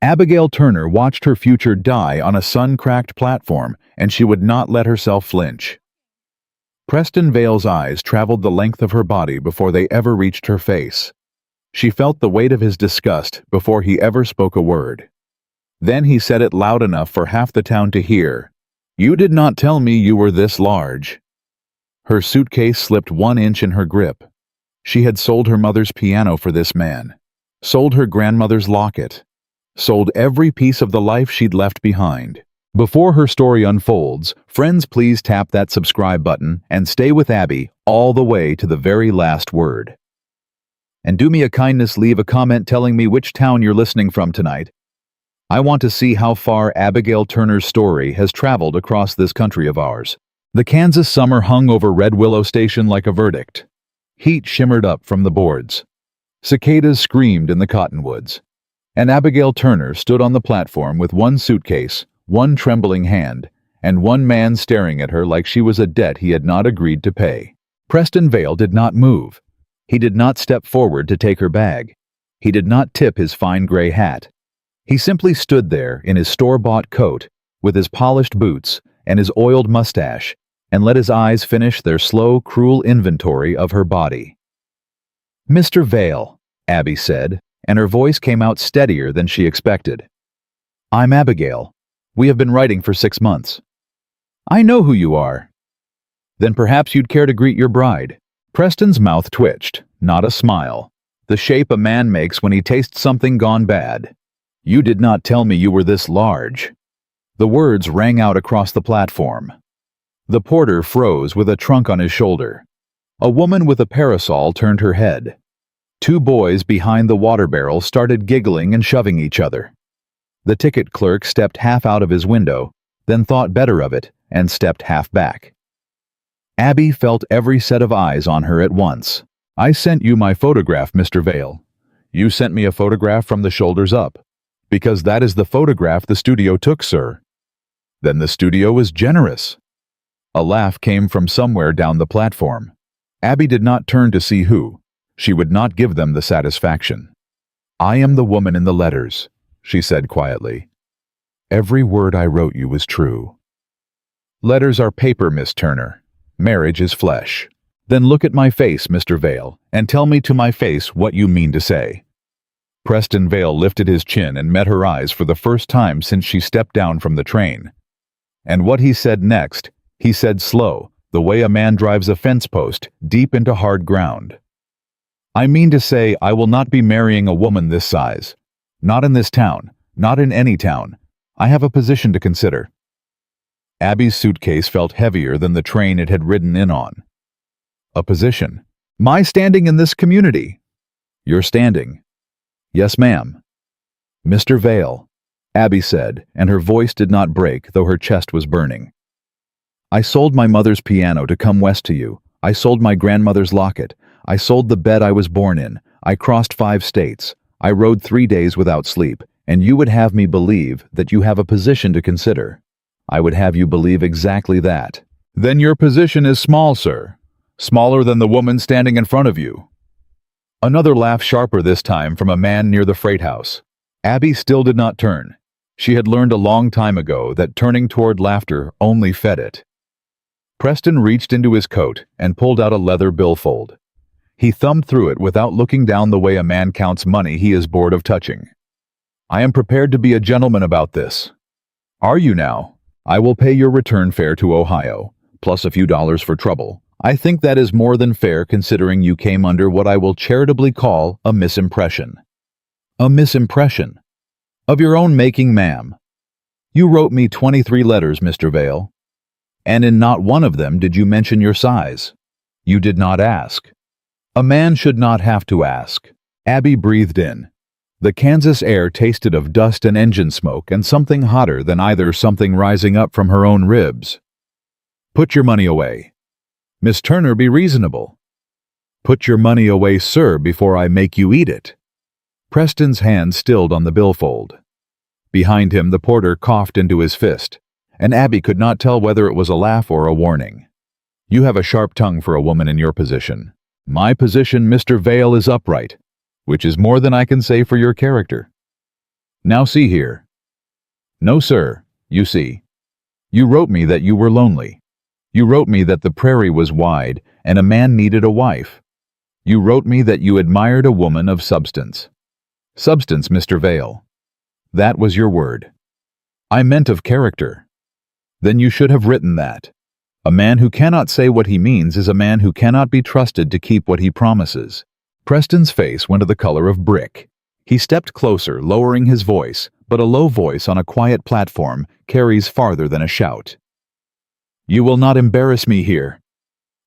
Abigail Turner watched her future die on a sun-cracked platform, and she would not let herself flinch. Preston Vale's eyes traveled the length of her body before they ever reached her face. She felt the weight of his disgust before he ever spoke a word. Then he said it loud enough for half the town to hear. "You did not tell me you were this large." Her suitcase slipped 1 inch in her grip. She had sold her mother's piano for this man, sold her grandmother's locket, sold every piece of the life she'd left behind. Before her story unfolds, friends, please tap that subscribe button and stay with Abby all the way to the very last word. And do me a kindness, leave a comment telling me which town you're listening from tonight. I want to see how far Abigail Turner's story has traveled across this country of ours. The Kansas summer hung over Red Willow Station like a verdict. Heat shimmered up from the boards. Cicadas screamed in the cottonwoods. And Abigail Turner stood on the platform with one suitcase, one trembling hand, and one man staring at her like she was a debt he had not agreed to pay. Preston Vale did not move. He did not step forward to take her bag. He did not tip his fine gray hat. He simply stood there in his store-bought coat, with his polished boots and his oiled mustache, and let his eyes finish their slow, cruel inventory of her body. "Mr. Vale," Abby said, and her voice came out steadier than she expected. "I'm Abigail. We have been writing for 6 months." "I know who you are." "Then perhaps you'd care to greet your bride." Preston's mouth twitched, not a smile, the shape a man makes when he tastes something gone bad. "You did not tell me you were this large." The words rang out across the platform. The porter froze with a trunk on his shoulder. A woman with a parasol turned her head. 2 boys behind the water barrel started giggling and shoving each other. The ticket clerk stepped half out of his window, then thought better of it and stepped half back. Abby felt every set of eyes on her at once. "I sent you my photograph, Mr. Vale. You sent me a photograph from the shoulders up. Because that is the photograph the studio took, sir." "Then the studio was generous." A laugh came from somewhere down the platform. Abby did not turn to see who. She would not give them the satisfaction. "I am the woman in the letters," she said quietly. "Every word I wrote you was true." "Letters are paper, Miss Turner. Marriage is flesh." "Then look at my face, Mr. Vale, and tell me to my face what you mean to say." Preston Vale lifted his chin and met her eyes for the first time since she stepped down from the train. And what he said next, he said slow, the way a man drives a fence post deep into hard ground. "I mean to say I will not be marrying a woman this size. Not in this town, not in any town. I have a position to consider." Abby's suitcase felt heavier than the train it had ridden in on. "A position? My standing in this community?" "Your standing." "Yes, ma'am." "Mr. Vale," Abby said, and her voice did not break, though her chest was burning. "I sold my mother's piano to come west to you. I sold my grandmother's locket. I sold the bed I was born in. I crossed 5 states. I rode 3 days without sleep, and you would have me believe that you have a position to consider. I would have you believe exactly that." "Then your position is small, sir. Smaller than the woman standing in front of you." Another laugh, sharper this time, from a man near the freight house. Abby still did not turn. She had learned a long time ago that turning toward laughter only fed it. Preston reached into his coat and pulled out a leather billfold. He thumbed through it without looking down the way a man counts money he is bored of touching. "I am prepared to be a gentleman about this." "Are you now? I will pay your return fare to Ohio, plus a few dollars for trouble. I think that is more than fair considering you came under what I will charitably call a misimpression." "A misimpression?" "Of your own making, ma'am. You wrote me 23 letters, Mr. Vale. And in not one of them did you mention your size. You did not ask." "A man should not have to ask." Abby breathed in. The Kansas air tasted of dust and engine smoke and something hotter than either, something rising up from her own ribs. "Put your money away." "Miss Turner, be reasonable." "Put your money away, sir, before I make you eat it." Preston's hand stilled on the billfold. Behind him the porter coughed into his fist, and Abby could not tell whether it was a laugh or a warning. "You have a sharp tongue for a woman in your position." "My position, Mr. Vale, is upright, which is more than I can say for your character." Now see here. No, sir, you see. You wrote me that you were lonely. You wrote me that the prairie was wide and a man needed a wife. You wrote me that you admired a woman of substance. Substance, Mr. Vale. That was your word. I meant of character. Then you should have written that. A man who cannot say what he means is a man who cannot be trusted to keep what he promises. Preston's face went to the color of brick. He stepped closer, lowering his voice, but a low voice on a quiet platform carries farther than a shout. You will not embarrass me here.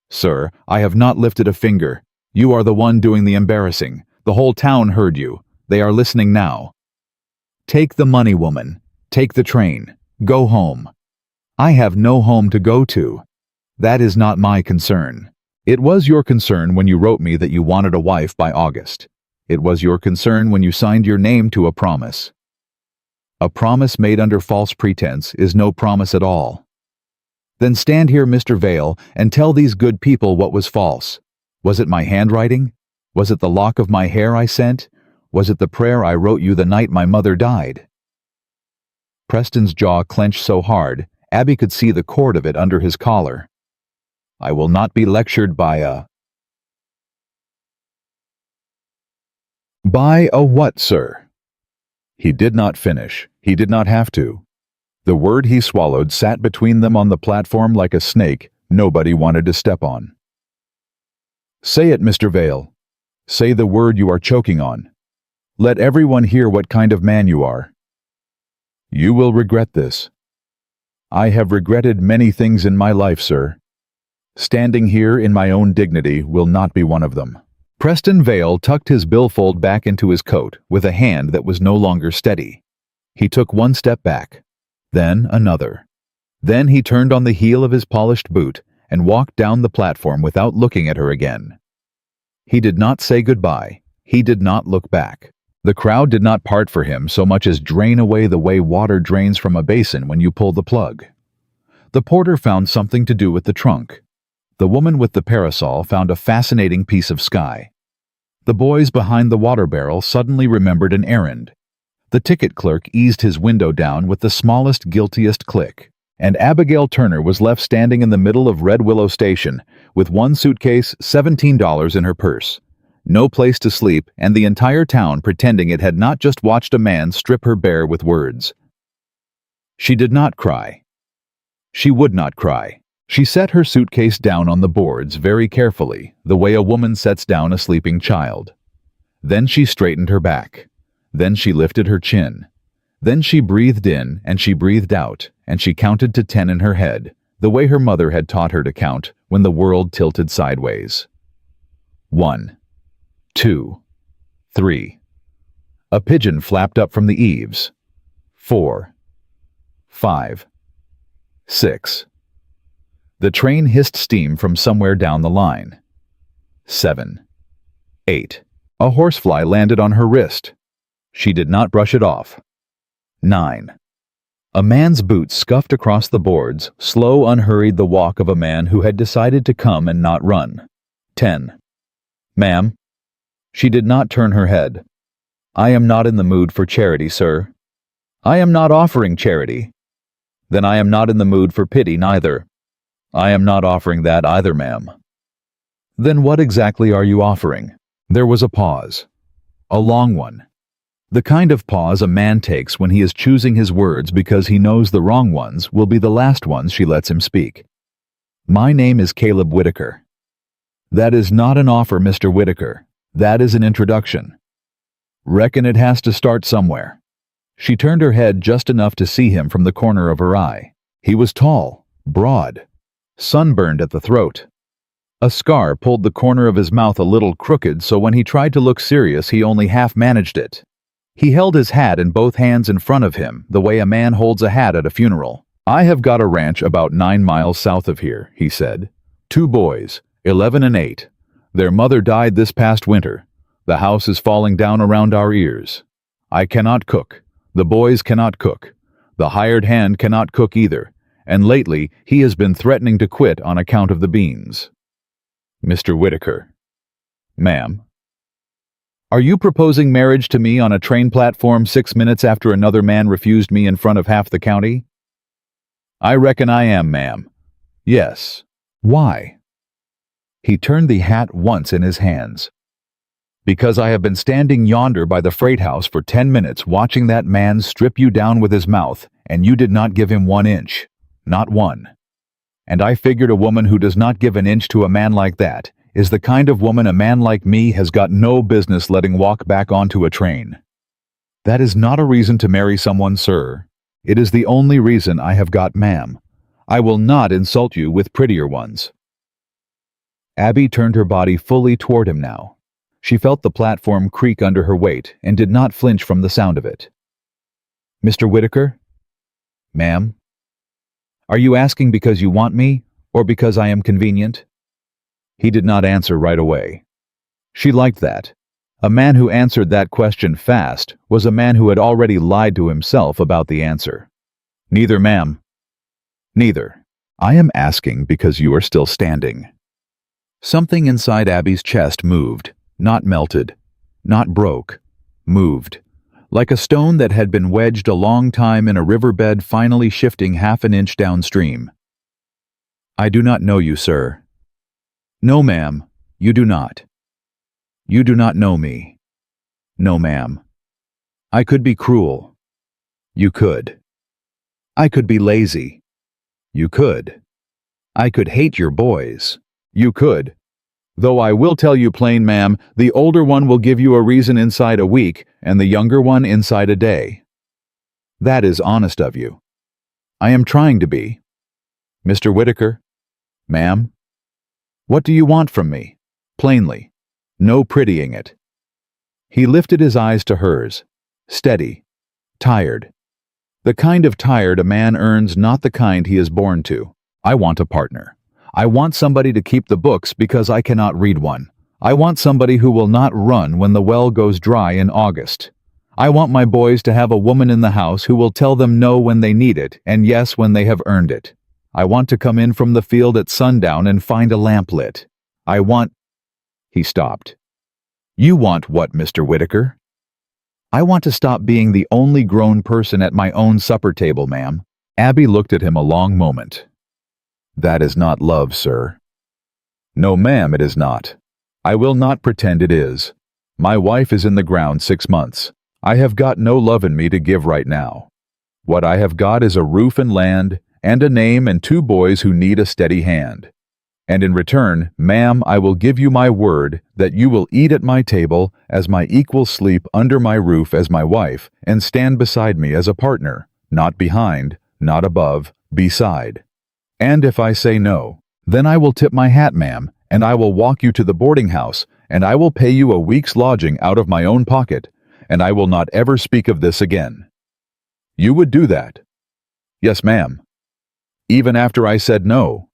Sir, I have not lifted a finger. You are the one doing the embarrassing. The whole town heard you. They are listening now. Take the money, woman. Take the train. Go home. I have no home to go to. That is not my concern. It was your concern when you wrote me that you wanted a wife by August. It was your concern when you signed your name to a promise. A promise made under false pretense is no promise at all. Then stand here, Mr. Vale, and tell these good people what was false. Was it my handwriting? Was it the lock of my hair I sent? Was it the prayer I wrote you the night my mother died? Preston's jaw clenched so hard, Abby could see the cord of it under his collar. I will not be lectured by a... By a what, sir? He did not finish. He did not have to. The word he swallowed sat between them on the platform like a snake nobody wanted to step on. Say it, Mr. Vale. Say the word you are choking on. Let everyone hear what kind of man you are. You will regret this. I have regretted many things in my life, sir. Standing here in my own dignity will not be one of them. Preston Vale tucked his billfold back into his coat with a hand that was no longer steady. He took one step back, then another. Then he turned on the heel of his polished boot and walked down the platform without looking at her again. He did not say goodbye. He did not look back. The crowd did not part for him so much as drain away the way water drains from a basin when you pull the plug. The porter found something to do with the trunk. The woman with the parasol found a fascinating piece of sky. The boys behind the water barrel suddenly remembered an errand. The ticket clerk eased his window down with the smallest, guiltiest click, and Abigail Turner was left standing in the middle of Red Willow Station with one suitcase, $17 in her purse, no place to sleep, and the entire town pretending it had not just watched a man strip her bare with words. She did not cry. She would not cry. She set her suitcase down on the boards very carefully, the way a woman sets down a sleeping child. Then she straightened her back. Then she lifted her chin. Then she breathed in and she breathed out, and she counted to 10 in her head, the way her mother had taught her to count when the world tilted sideways. 1, 2, 3. A pigeon flapped up from the eaves. 4, 5, 6. The train hissed steam from somewhere down the line. 7, 8. A horsefly landed on her wrist. She did not brush it off. 9. A man's boots scuffed across the boards, slow, unhurried the walk of a man who had decided to come and not run. 10. Ma'am. She did not turn her head. I am not in the mood for charity, sir. I am not offering charity. Then I am not in the mood for pity neither. I am not offering that either, ma'am. Then what exactly are you offering? There was a pause. A long one. The kind of pause a man takes when he is choosing his words because he knows the wrong ones will be the last ones she lets him speak. My name is Caleb Whitaker. That is not an offer, Mr. Whitaker. That is an introduction. Reckon it has to start somewhere. She turned her head just enough to see him from the corner of her eye. He was tall, broad, sunburned at the throat. A scar pulled the corner of his mouth a little crooked, so when he tried to look serious he only half managed it. He held his hat in both hands in front of him, the way a man holds a hat at a funeral. I have got a ranch about 9 miles south of here, he said. 2 boys, 11 and 8. Their mother died this past winter. The house is falling down around our ears. I cannot cook. The boys cannot cook. The hired hand cannot cook either, and lately he has been threatening to quit on account of the beans. Mr. Whitaker. Ma'am. Are you proposing marriage to me on a train platform 6 minutes after another man refused me in front of half the county? I reckon I am, ma'am. Yes. Why? He turned the hat once in his hands. Because I have been standing yonder by the freight house for 10 minutes watching that man strip you down with his mouth, and you did not give him 1 inch. Not one. And I figured a woman who does not give an inch to a man like that is the kind of woman a man like me has got no business letting walk back onto a train. That is not a reason to marry someone, sir. It is the only reason I have got, ma'am. I will not insult you with prettier ones. Abby turned her body fully toward him now. She felt the platform creak under her weight and did not flinch from the sound of it. Mr. Whitaker? Ma'am? Are you asking because you want me, or because I am convenient? He did not answer right away. She liked that. A man who answered that question fast was a man who had already lied to himself about the answer. Neither, ma'am. Neither. I am asking because you are still standing. Something inside Abby's chest moved, not melted, not broke, moved, like a stone that had been wedged a long time in a riverbed finally shifting half an inch downstream. I do not know you, sir. No, ma'am, you do not. You do not know me. No, ma'am. I could be cruel. You could. I could be lazy. You could. I could hate your boys. You could. Though I will tell you plain, ma'am, the older one will give you a reason inside a week, and the younger one inside a day. That is honest of you. I am trying to be. Mr. Whitaker? Ma'am? What do you want from me? Plainly. No prettying it. He lifted his eyes to hers. Steady. Tired. The kind of tired a man earns, not the kind he is born to. I want a partner. I want somebody to keep the books because I cannot read one. I want somebody who will not run when the well goes dry in August. I want my boys to have a woman in the house who will tell them no when they need it and yes when they have earned it. I want to come in from the field at sundown and find a lamp lit. I want... He stopped. You want what, Mr. Whitaker? I want to stop being the only grown person at my own supper table, ma'am. Abby looked at him a long moment. That is not love, sir. No, ma'am, it is not. I will not pretend it is. My wife is in the ground 6 months. I have got no love in me to give right now. What I have got is a roof and land, and a name and 2 boys who need a steady hand. And in return, ma'am, I will give you my word that you will eat at my table as my equal, sleep under my roof as my wife, and stand beside me as a partner, not behind, not above, beside. And if I say no, then I will tip my hat, ma'am, and I will walk you to the boarding house, and I will pay you a week's lodging out of my own pocket, and I will not ever speak of this again. You would do that? Yes, ma'am. Even after I said no.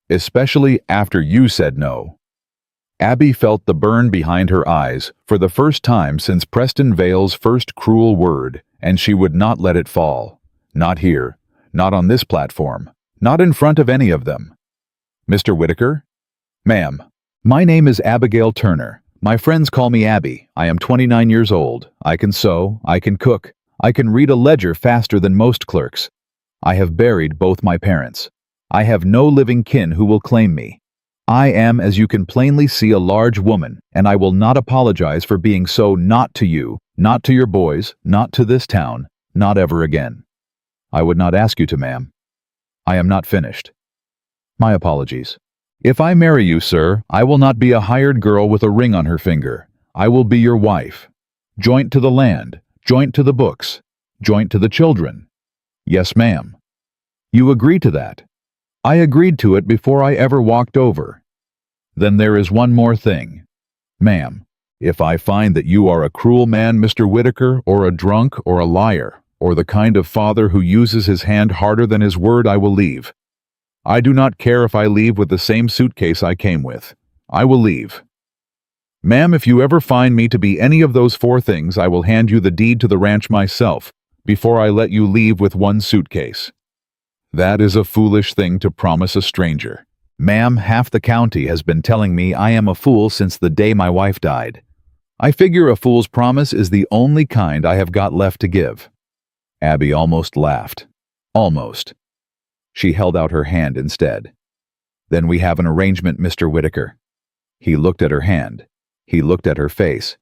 Especially after you said no. Abby felt the burn behind her eyes for the first time since Preston Vale's first cruel word, and she would not let it fall. Not here. Not on this platform. Not in front of any of them. Mr. Whitaker? Ma'am. My name is Abigail Turner. My friends call me Abby. I am 29 years old. I can sew. I can cook. I can read a ledger faster than most clerks. I have buried both my parents. I have no living kin who will claim me. I am, as you can plainly see, a large woman, and I will not apologize for being so, not to you, not to your boys, not to this town, not ever again. I would not ask you to, ma'am. I am not finished. My apologies. If I marry you, sir, I will not be a hired girl with a ring on her finger. I will be your wife. Joint to the land, joint to the books, joint to the children. Yes, ma'am. You agree to that? I agreed to it before I ever walked over. Then there is one more thing. Ma'am, if I find that you are a cruel man, Mr. Whitaker, or a drunk, or a liar, or the kind of father who uses his hand harder than his word, I will leave. I do not care if I leave with the same suitcase I came with. I will leave. Ma'am, if you ever find me to be any of those 4 things, I will hand you the deed to the ranch myself, before I let you leave with 1 suitcase. That is a foolish thing to promise a stranger. Ma'am, half the county has been telling me I am a fool since the day my wife died. I figure a fool's promise is the only kind I have got left to give." Abby almost laughed. Almost. She held out her hand instead. "Then we have an arrangement, Mr. Whitaker." He looked at her hand. He looked at her face.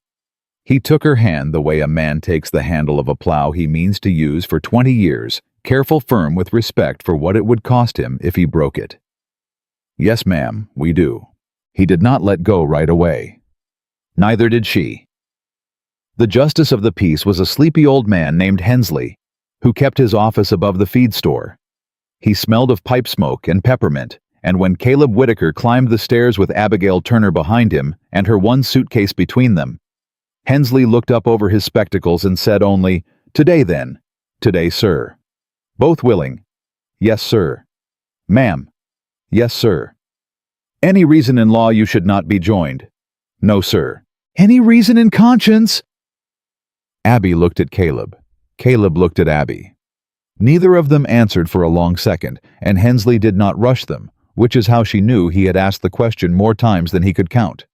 He took her hand the way a man takes the handle of a plow he means to use for 20 years, careful, firm, with respect for what it would cost him if he broke it. "Yes, ma'am, we do." He did not let go right away. Neither did she. The justice of the peace was a sleepy old man named Hensley, who kept his office above the feed store. He smelled of pipe smoke and peppermint, and when Caleb Whitaker climbed the stairs with Abigail Turner behind him and her one suitcase between them, Hensley looked up over his spectacles and said only, "Today then." "Today, sir." "Both willing?" "Yes, sir." "Ma'am?" "Yes, sir." "Any reason in law you should not be joined?" "No, sir." "Any reason in conscience?" Abby looked at Caleb. Caleb looked at Abby. Neither of them answered for a long second, and Hensley did not rush them, which is how she knew he had asked the question more times than he could count.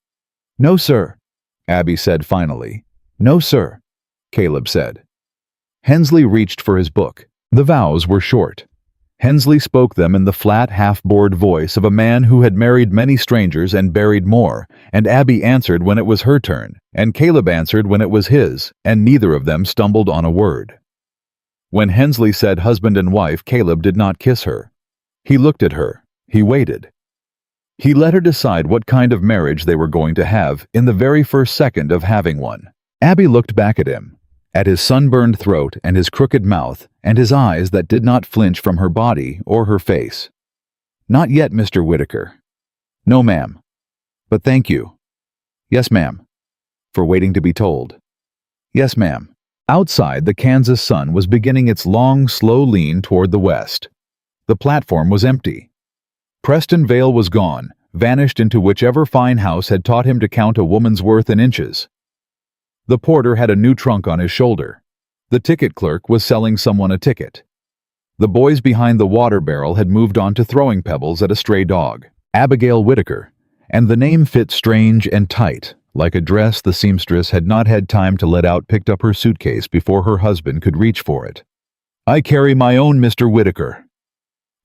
"No, sir," Abby said finally. "No, sir," Caleb said. Hensley reached for his book. The vows were short. Hensley spoke them in the flat, half-bored voice of a man who had married many strangers and buried more, and Abby answered when it was her turn, and Caleb answered when it was his, and neither of them stumbled on a word. When Hensley said husband and wife, Caleb did not kiss her. He looked at her. He waited. He let her decide what kind of marriage they were going to have in the very first second of having one. Abby looked back at him, at his sunburned throat and his crooked mouth and his eyes that did not flinch from her body or her face. "Not yet, Mr. Whitaker." "No, ma'am." "But thank you." "Yes, ma'am." "For waiting to be told." "Yes, ma'am." Outside, the Kansas sun was beginning its long, slow lean toward the west. The platform was empty. Preston Vale was gone, vanished into whichever fine house had taught him to count a woman's worth in inches. The porter had a new trunk on his shoulder. The ticket clerk was selling someone a ticket. The boys behind the water barrel had moved on to throwing pebbles at a stray dog. Abigail Whitaker, and the name fit strange and tight, like a dress the seamstress had not had time to let out, picked up her suitcase before her husband could reach for it. "I carry my own, Mr. Whitaker."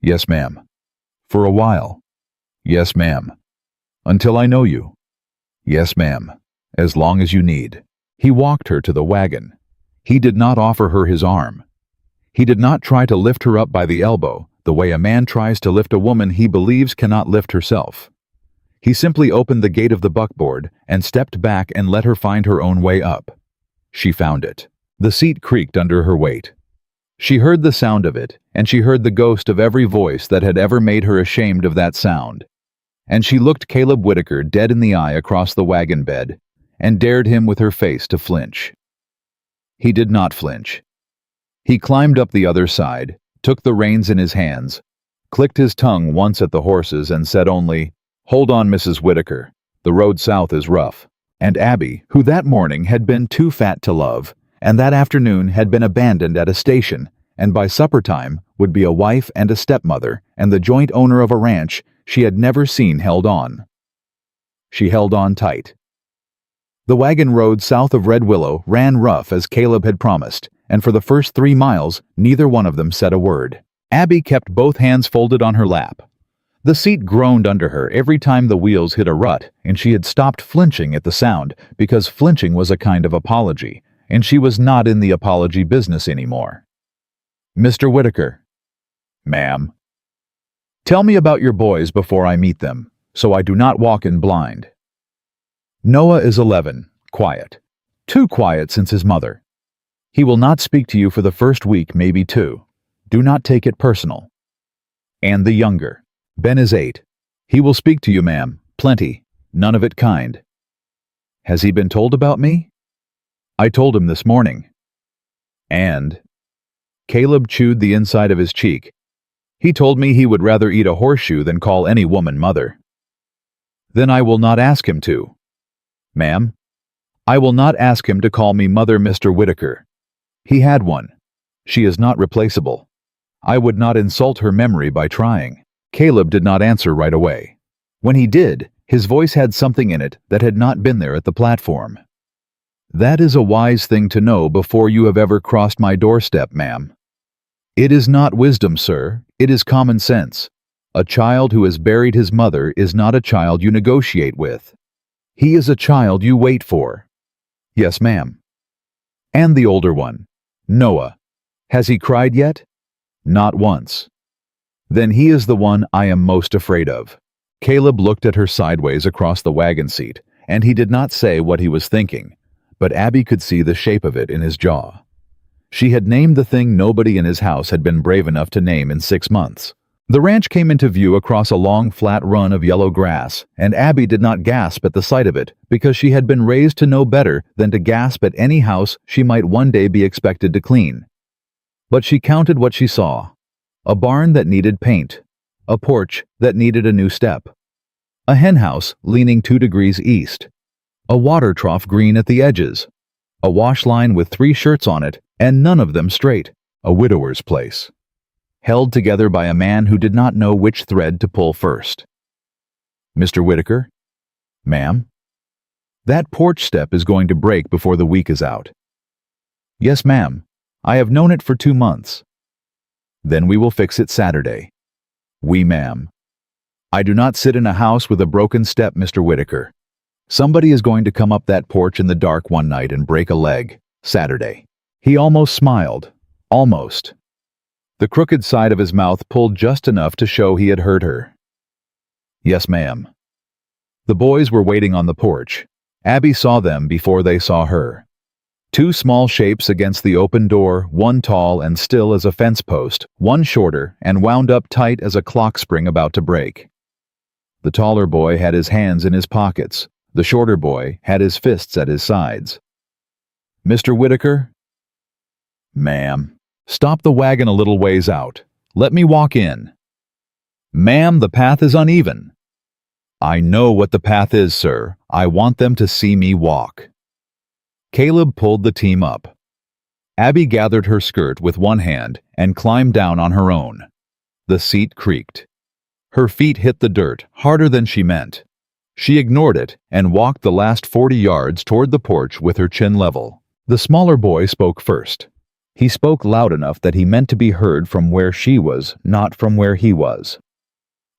"Yes, ma'am." "For a while." "Yes, ma'am." "Until I know you." "Yes, ma'am. As long as you need." He walked her to the wagon. He did not offer her his arm. He did not try to lift her up by the elbow, the way a man tries to lift a woman he believes cannot lift herself. He simply opened the gate of the buckboard and stepped back and let her find her own way up. She found it. The seat creaked under her weight. She heard the sound of it, and she heard the ghost of every voice that had ever made her ashamed of that sound. And she looked Caleb Whitaker dead in the eye across the wagon bed, and dared him with her face to flinch. He did not flinch. He climbed up the other side, took the reins in his hands, clicked his tongue once at the horses and said only, "Hold on, Mrs. Whitaker, the road south is rough." And Abby, who that morning had been too fat to love, and that afternoon had been abandoned at a station, and by supper time would be a wife and a stepmother and the joint owner of a ranch she had never seen, held on. She held on tight. The wagon road south of Red Willow ran rough as Caleb had promised, and for the first 3 miles neither one of them said a word. Abby kept both hands folded on her lap. The seat groaned under her every time the wheels hit a rut, and she had stopped flinching at the sound, because flinching was a kind of apology, and she was not in the apology business anymore. "Mr. Whitaker." "Ma'am." "Tell me about your boys before I meet them, so I do not walk in blind." "Noah is 11, quiet. Too quiet since his mother. He will not speak to you for the first week, maybe 2. Do not take it personal." "And the younger. Ben is 8. He will speak to you, ma'am, plenty, none of it kind." "Has he been told about me?" "I told him this morning." "And?" Caleb chewed the inside of his cheek. "He told me he would rather eat a horseshoe than call any woman mother." "Then I will not ask him to." "Ma'am?" "I will not ask him to call me mother, Mr. Whitaker. He had one. She is not replaceable. I would not insult her memory by trying." Caleb did not answer right away. When he did, his voice had something in it that had not been there at the platform. That is a wise thing to know before you have ever crossed my doorstep, ma'am. It is not wisdom, sir. It is common sense. A child who has buried his mother is not a child you negotiate with. He is a child you wait for. Yes, ma'am. And the older one, Noah. Has he cried yet? Not once. Then he is the one I am most afraid of. Caleb looked at her sideways across the wagon seat, and he did not say what he was thinking, but Abby could see the shape of it in his jaw. She had named the thing nobody in his house had been brave enough to name in 6 months. The ranch came into view across a long, flat run of yellow grass, and Abby did not gasp at the sight of it because she had been raised to know better than to gasp at any house she might one day be expected to clean. But she counted what she saw. A barn that needed paint. A porch that needed a new step. A henhouse leaning 2 degrees east. A water trough green at the edges. A wash line with 3 shirts on it, and none of them straight. A widower's place. Held together by a man who did not know which thread to pull first. Mr. Whitaker? Ma'am? That porch step is going to break before the week is out. Yes, ma'am. I have known it for 2 months. Then we will fix it Saturday. Oui, ma'am. I do not sit in a house with a broken step, Mr. Whitaker. Somebody is going to come up that porch in the dark one night and break a leg. Saturday. He almost smiled. Almost. The crooked side of his mouth pulled just enough to show he had heard her. Yes, ma'am. The boys were waiting on the porch. Abby saw them before they saw her. 2 small shapes against the open door, one tall and still as a fence post, one shorter and wound up tight as a clock spring about to break. The taller boy had his hands in his pockets. The shorter boy had his fists at his sides. Mr. Whitaker? Ma'am. Stop the wagon a little ways out. Let me walk in. Ma'am, the path is uneven. I know what the path is, sir. I want them to see me walk. Caleb pulled the team up. Abby gathered her skirt with one hand and climbed down on her own. The seat creaked. Her feet hit the dirt harder than she meant. She ignored it and walked the last 40 yards toward the porch with her chin level. The smaller boy spoke first. He spoke loud enough that he meant to be heard from where she was, not from where he was.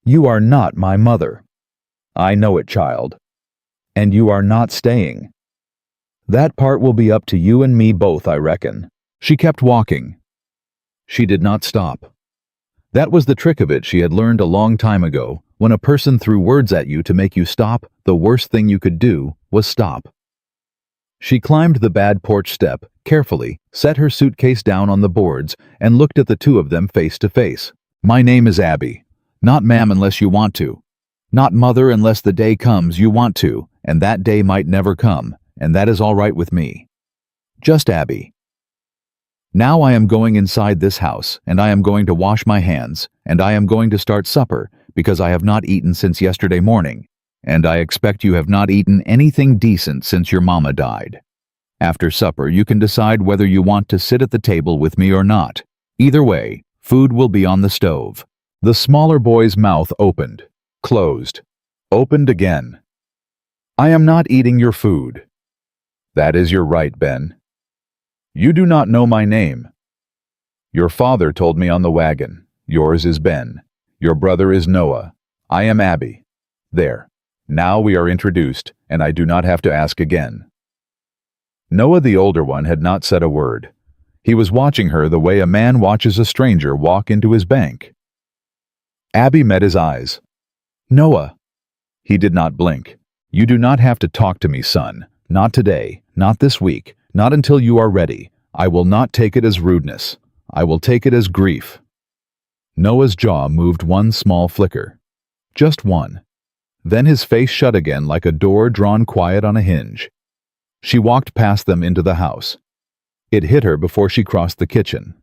You are not my mother. I know it, child. And you are not staying. That part will be up to you and me both, I reckon. She kept walking. She did not stop. That was the trick of it she had learned a long time ago. When a person threw words at you to make you stop, the worst thing you could do was stop. She climbed the bad porch step, carefully, set her suitcase down on the boards, and looked at the 2 of them face to face. My name is Abby. Not ma'am unless you want to. Not mother unless the day comes you want to, and that day might never come, and that is all right with me. Just Abby. Now I am going inside this house, and I am going to wash my hands, and I am going to start supper, because I have not eaten since yesterday morning, and I expect you have not eaten anything decent since your mama died. After supper, you can decide whether you want to sit at the table with me or not. Either way, food will be on the stove. The smaller boy's mouth opened, closed, opened again. I am not eating your food. That is your right, Ben. You do not know my name. Your father told me on the wagon. Yours is Ben. Your brother is Noah. I am Abby. There. Now we are introduced, and I do not have to ask again. Noah, the older one, had not said a word. He was watching her the way a man watches a stranger walk into his bank. Abby met his eyes. Noah. He did not blink. You do not have to talk to me, son. Not today. Not this week. Not until you are ready. I will not take it as rudeness. I will take it as grief. Noah's jaw moved one small flicker. Just one. Then his face shut again like a door drawn quiet on a hinge. She walked past them into the house. It hit her before she crossed the kitchen.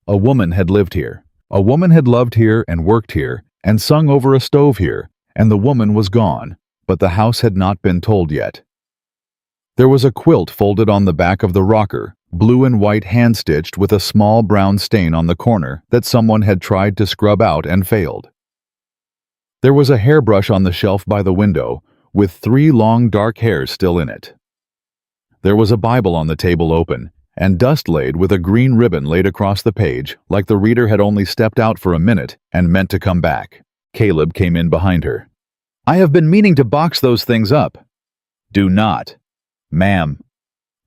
A woman had lived here. A woman had loved here and worked here and sung over a stove here, and the woman was gone, but the house had not been told yet. There was a quilt folded on the back of the rocker, blue and white hand-stitched with a small brown stain on the corner that someone had tried to scrub out and failed. There was a hairbrush on the shelf by the window, with 3 long dark hairs still in it. There was a Bible on the table open, and dust laid with a green ribbon laid across the page, like the reader had only stepped out for a minute and meant to come back. Caleb came in behind her. "I have been meaning to box those things up." "Do not." "Ma'am."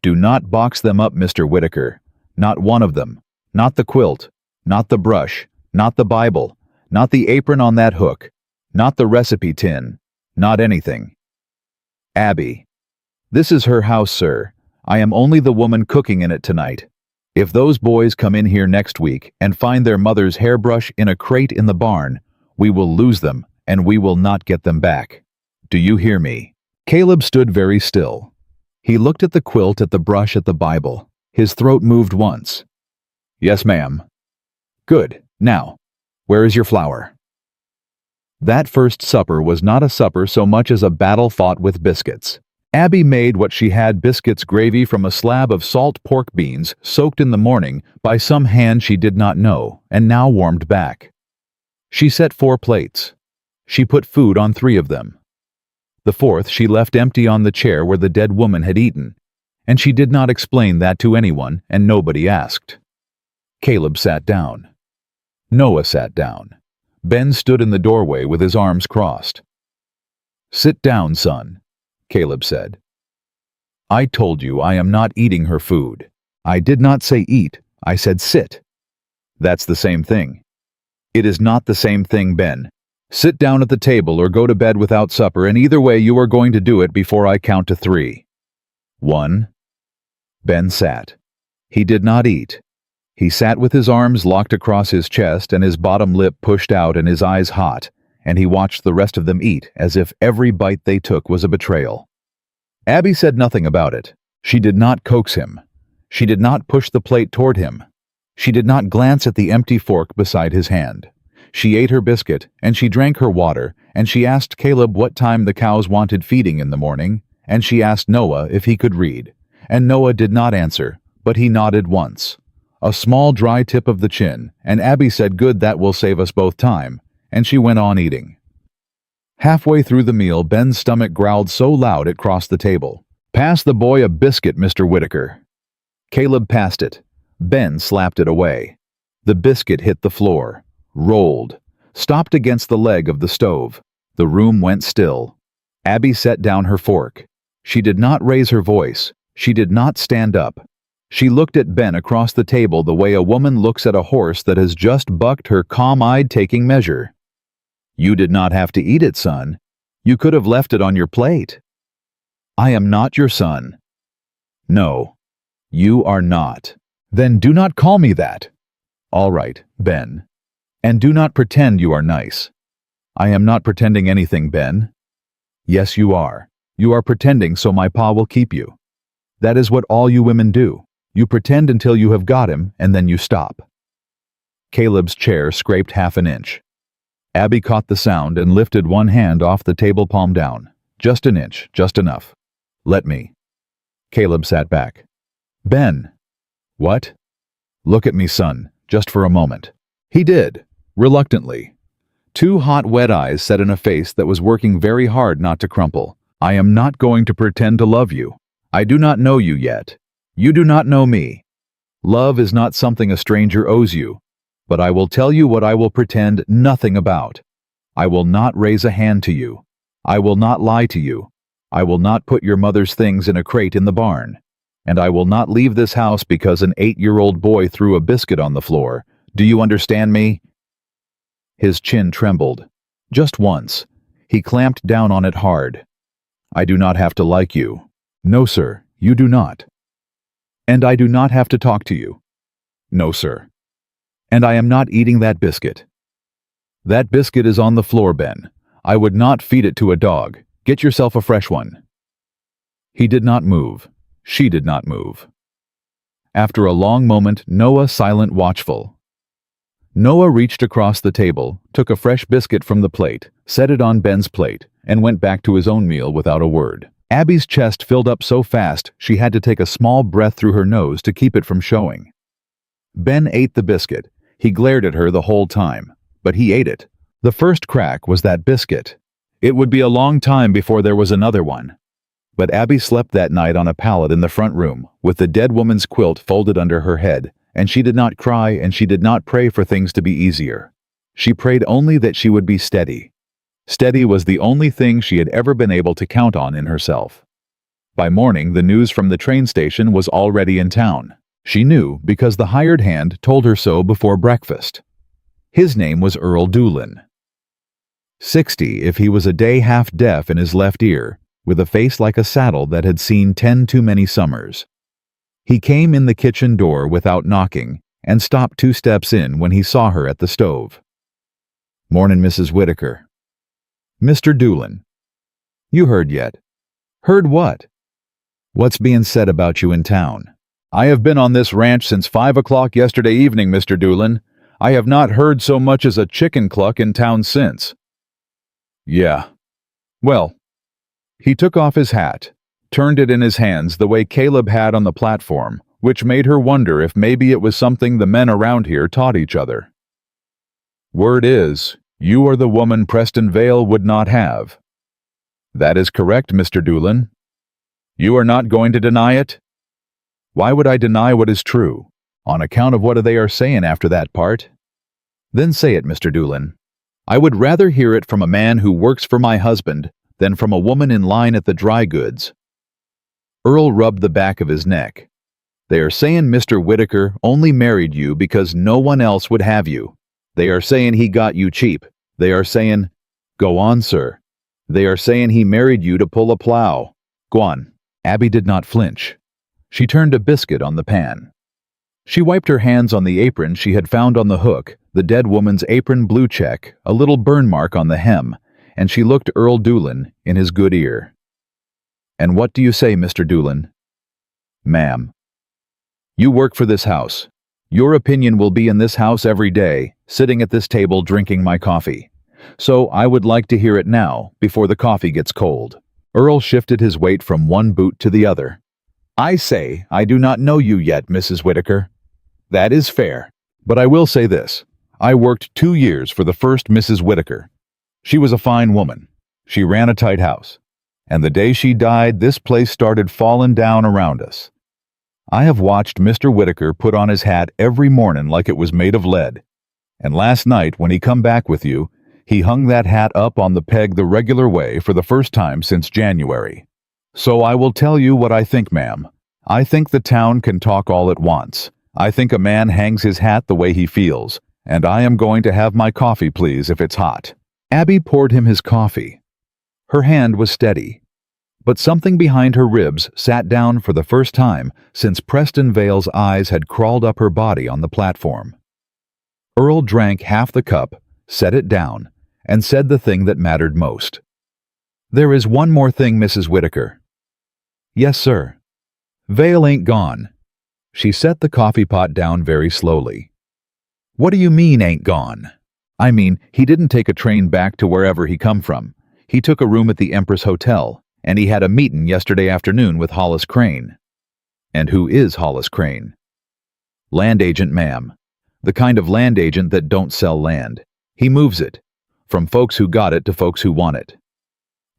"Do not box them up, Mr. Whitaker. Not one of them. Not the quilt. Not the brush. Not the Bible. Not the apron on that hook. Not the recipe tin. Not anything." "Abby." "This is her house, sir. I am only the woman cooking in it tonight. If those boys come in here next week and find their mother's hairbrush in a crate in the barn, we will lose them and we will not get them back. Do you hear me?" Caleb stood very still. He looked at the quilt, at the brush, at the Bible. His throat moved once. "Yes, ma'am." "Good. Now, where is your flour?" That first supper was not a supper so much as a battle fought with biscuits. Abby made what she had biscuits gravy from a slab of salt pork beans soaked in the morning by some hand she did not know and now warmed back. She set 4 plates. She put food on 3 of them. The 4th she left empty on the chair where the dead woman had eaten, and she did not explain that to anyone, and nobody asked. Caleb sat down. Noah sat down. Ben stood in the doorway with his arms crossed. "Sit down, son," Caleb said. "I told you I am not eating her food. I did not say eat, I said sit. That's the same thing." "It is not the same thing, Ben. Sit down at the table or go to bed without supper, and either way you are going to do it before I count to 3. 1. Ben sat. He did not eat. He sat with his arms locked across his chest and his bottom lip pushed out and his eyes hot, and he watched the rest of them eat as if every bite they took was a betrayal. Abby said nothing about it. She did not coax him. She did not push the plate toward him. She did not glance at the empty fork beside his hand. She ate her biscuit, and she drank her water, and she asked Caleb what time the cows wanted feeding in the morning, and she asked Noah if he could read, and Noah did not answer, but he nodded once. A small dry tip of the chin, and Abby said, "Good, that will save us both time," and she went on eating. Halfway through the meal, Ben's stomach growled so loud it crossed the table. "Pass the boy a biscuit, Mr. Whitaker." Caleb passed it. Ben slapped it away. The biscuit hit the floor, rolled, stopped against the leg of the stove. The room went still. Abby set down her fork. She did not raise her voice. She did not stand up. She looked at Ben across the table the way a woman looks at a horse that has just bucked her, calm-eyed, taking measure. "You did not have to eat it, son. You could have left it on your plate." "I am not your son." "No, you are not." "Then do not call me that." "All right, Ben. And do not pretend you are nice." "I am not pretending anything, Ben." "Yes, you are. You are pretending so my pa will keep you. That is what all you women do. You pretend until you have got him, and then you stop." Caleb's chair scraped half an inch. Abby caught the sound and lifted one hand off the table, palm down. "Just an inch, just enough. Let me." Caleb sat back. "Ben." "What?" "Look at me, son, just for a moment." He did, reluctantly. 2 hot, wet eyes set in a face that was working very hard not to crumple. "I am not going to pretend to love you. I do not know you yet. You do not know me. Love is not something a stranger owes you, but I will tell you what I will pretend nothing about. I will not raise a hand to you. I will not lie to you. I will not put your mother's things in a crate in the barn. And I will not leave this house because an 8-year-old boy threw a biscuit on the floor. Do you understand me?" His chin trembled. Just once. He clamped down on it hard. "I do not have to like you." "No, sir, you do not." "And I do not have to talk to you." "No, sir." "And I am not eating that biscuit." "That biscuit is on the floor, Ben. I would not feed it to a dog. Get yourself a fresh one." He did not move. She did not move. After a long moment, Noah silent, watchful. Noah reached across the table, took a fresh biscuit from the plate, set it on Ben's plate, and went back to his own meal without a word. Abby's chest filled up so fast she had to take a small breath through her nose to keep it from showing. Ben ate the biscuit. He glared at her the whole time, but he ate it. The first crack was that biscuit. It would be a long time before there was another one. But Abby slept that night on a pallet in the front room, with the dead woman's quilt folded under her head, and she did not cry and she did not pray for things to be easier. She prayed only that she would be steady. Steady was the only thing she had ever been able to count on in herself. By morning, the news from the train station was already in town. She knew because the hired hand told her so before breakfast. His name was Earl Doolin. 60 if he was a day half deaf in his left ear, with a face like a saddle that had seen 10 too many summers. He came in the kitchen door without knocking and stopped 2 steps in when he saw her at the stove. "Mornin', Mrs. Whitaker." "Mr. Doolin." "You heard yet?" "Heard what?" "What's being said about you in town?" "I have been on this ranch since 5 o'clock yesterday evening, Mr. Doolin. I have not heard so much as a chicken cluck in town since." "Yeah. Well." He took off his hat, turned it in his hands the way Caleb had on the platform, which made her wonder if maybe it was something the men around here taught each other. "Word is, you are the woman Preston Vale would not have." "That is correct, Mr. Doolin." "You are not going to deny it?" "Why would I deny what is true? On account of what they are saying after that part." "Then say it, Mr. Doolin. I would rather hear it from a man who works for my husband than from a woman in line at the dry goods." Earl rubbed the back of his neck. "They are saying Mr. Whitaker only married you because no one else would have you. They are saying he got you cheap. They are saying—" "Go on, sir." "They are saying he married you to pull a plow. Go on." Abby did not flinch. She turned a biscuit on the pan. She wiped her hands on the apron she had found on the hook, the dead woman's apron blue check, a little burn mark on the hem, and she looked Earl Doolin in his good ear. "And what do you say, Mr. Doolin?" "Ma'am." "You work for this house. Your opinion will be in this house every day, sitting at this table drinking my coffee. So I would like to hear it now, before the coffee gets cold." Earl shifted his weight from one boot to the other. "I say I do not know you yet, Mrs. Whitaker. That is fair. But I will say this. I worked 2 years for the first Mrs. Whitaker. She was a fine woman. She ran a tight house. And the day she died, this place started falling down around us. I have watched Mr. Whitaker put on his hat every morning like it was made of lead. And last night, when he come back with you, he hung that hat up on the peg the regular way for the first time since January. So I will tell you what I think, ma'am. I think the town can talk all it wants. I think a man hangs his hat the way he feels, and I am going to have my coffee, please, if it's hot." Abby poured him his coffee. Her hand was steady, but something behind her ribs sat down for the first time since Preston Vale's eyes had crawled up her body on the platform. Earl drank half the cup, set it down, and said the thing that mattered most. "There is one more thing, Mrs. Whitaker." "Yes, sir." "Vale ain't gone." She set the coffee pot down very slowly. "What do you mean, ain't gone?" "I mean, he didn't take a train back to wherever he come from. He took a room at the Empress Hotel, and he had a meeting yesterday afternoon with Hollis Crane." "And who is Hollis Crane?" "Land agent, ma'am. The kind of land agent that don't sell land. He moves it, from folks who got it to folks who want it."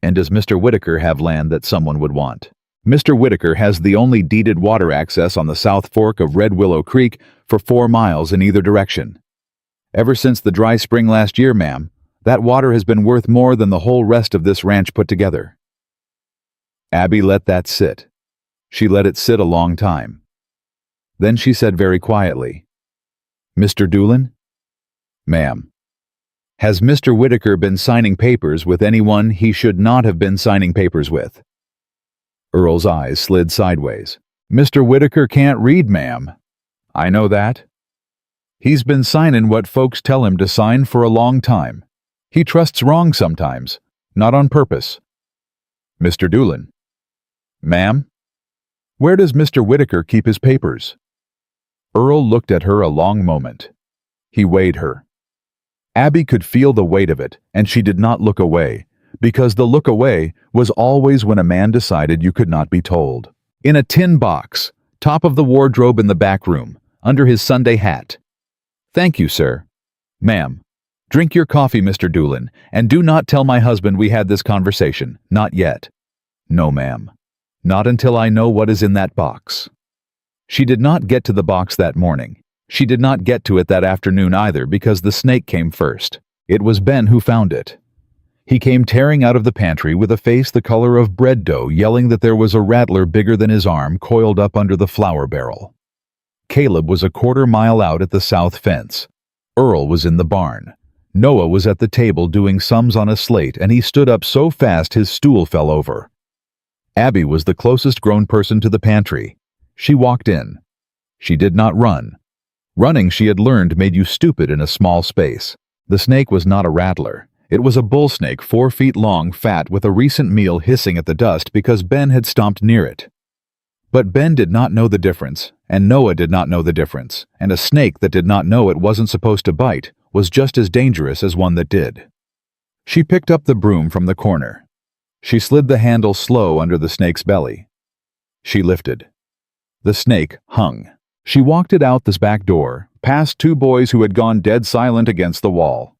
"And does Mr. Whitaker have land that someone would want?" "Mr. Whitaker has the only deeded water access on the South Fork of Red Willow Creek for 4 miles in either direction. Ever since the dry spring last year, ma'am, that water has been worth more than the whole rest of this ranch put together." Abby let that sit. She let it sit a long time. Then she said very quietly, "Mr. Doolin?" "Ma'am." "Has Mr. Whitaker been signing papers with anyone he should not have been signing papers with?" Earl's eyes slid sideways. "Mr. Whitaker can't read, ma'am." "I know that." "He's been signing what folks tell him to sign for a long time. He trusts wrong sometimes, not on purpose." "Mr. Doolin." "Ma'am?" "Where does Mr. Whitaker keep his papers?" Earl looked at her a long moment. He weighed her. Abby could feel the weight of it, and she did not look away, because the look away was always when a man decided you could not be told. "In a tin box, top of the wardrobe in the back room, under his Sunday hat." "Thank you, sir." "Ma'am, drink your coffee, Mr. Doolin, and do not tell my husband we had this conversation. Not yet." "No, ma'am." Not until I know what is in that box." She did not get to the box that morning. She did not get to it that afternoon either because the snake came first. It was Ben who found it. He came tearing out of the pantry with a face the color of bread dough, yelling that there was a rattler bigger than his arm coiled up under the flour barrel. Caleb was a quarter-mile out at the south fence. Earl was in the barn. Noah was at the table doing sums on a slate, and he stood up so fast his stool fell over. Abby was the closest grown person to the pantry. She walked in. She did not run. Running, she had learned, made you stupid in a small space. The snake was not a rattler. It was a bull snake 4 feet long, fat, with a recent meal hissing at the dust because Ben had stomped near it. But Ben did not know the difference, and Noah did not know the difference, and a snake that did not know it wasn't supposed to bite was just as dangerous as one that did. She picked up the broom from the corner. She slid the handle slow under the snake's belly. She lifted. The snake hung. She walked it out this back door, past 2 boys who had gone dead silent against the wall.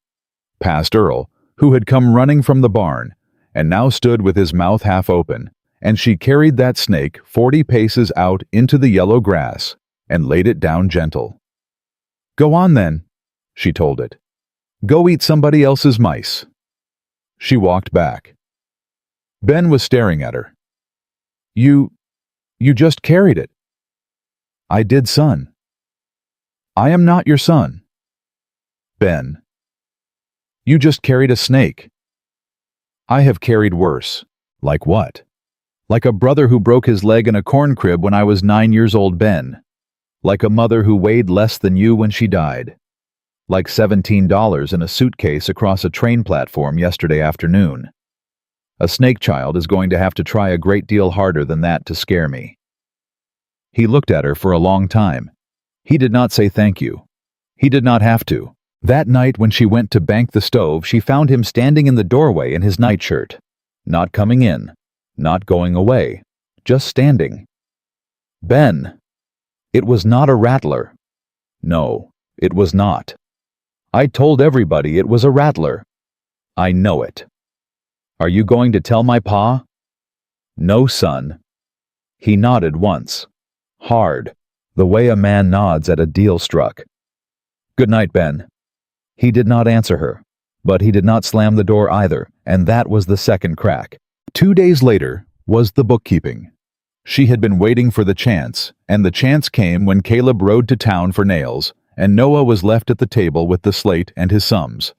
Past Earl, who had come running from the barn, and now stood with his mouth half open, and she carried that snake 40 paces out into the yellow grass and laid it down gentle. "Go on then," she told it. "Go eat somebody else's mice." She walked back. Ben was staring at her. You just carried it." "I did, son." "I am not your son." "Ben, you just carried a snake." "I have carried worse." "Like what?" "Like a brother who broke his leg in a corn crib when I was 9 years old, Ben. Like a mother who weighed less than you when she died. Like $17 in a suitcase across a train platform yesterday afternoon. A snake child is going to have to try a great deal harder than that to scare me." He looked at her for a long time. He did not say thank you. He did not have to. That night when she went to bank the stove, she found him standing in the doorway in his nightshirt. Not coming in. Not going away. Just standing. Ben. It was not a rattler. No, it was not. I told everybody it was a rattler. I know it. Are you going to tell my pa? No, son. He nodded once. Hard, the way a man nods at a deal struck. Good night, Ben. He did not answer her, but he did not slam the door either, and that was the second crack. 2 days later was the bookkeeping. She had been waiting for the chance, and the chance came when Caleb rode to town for nails, and Noah was left at the table with the slate and his sums.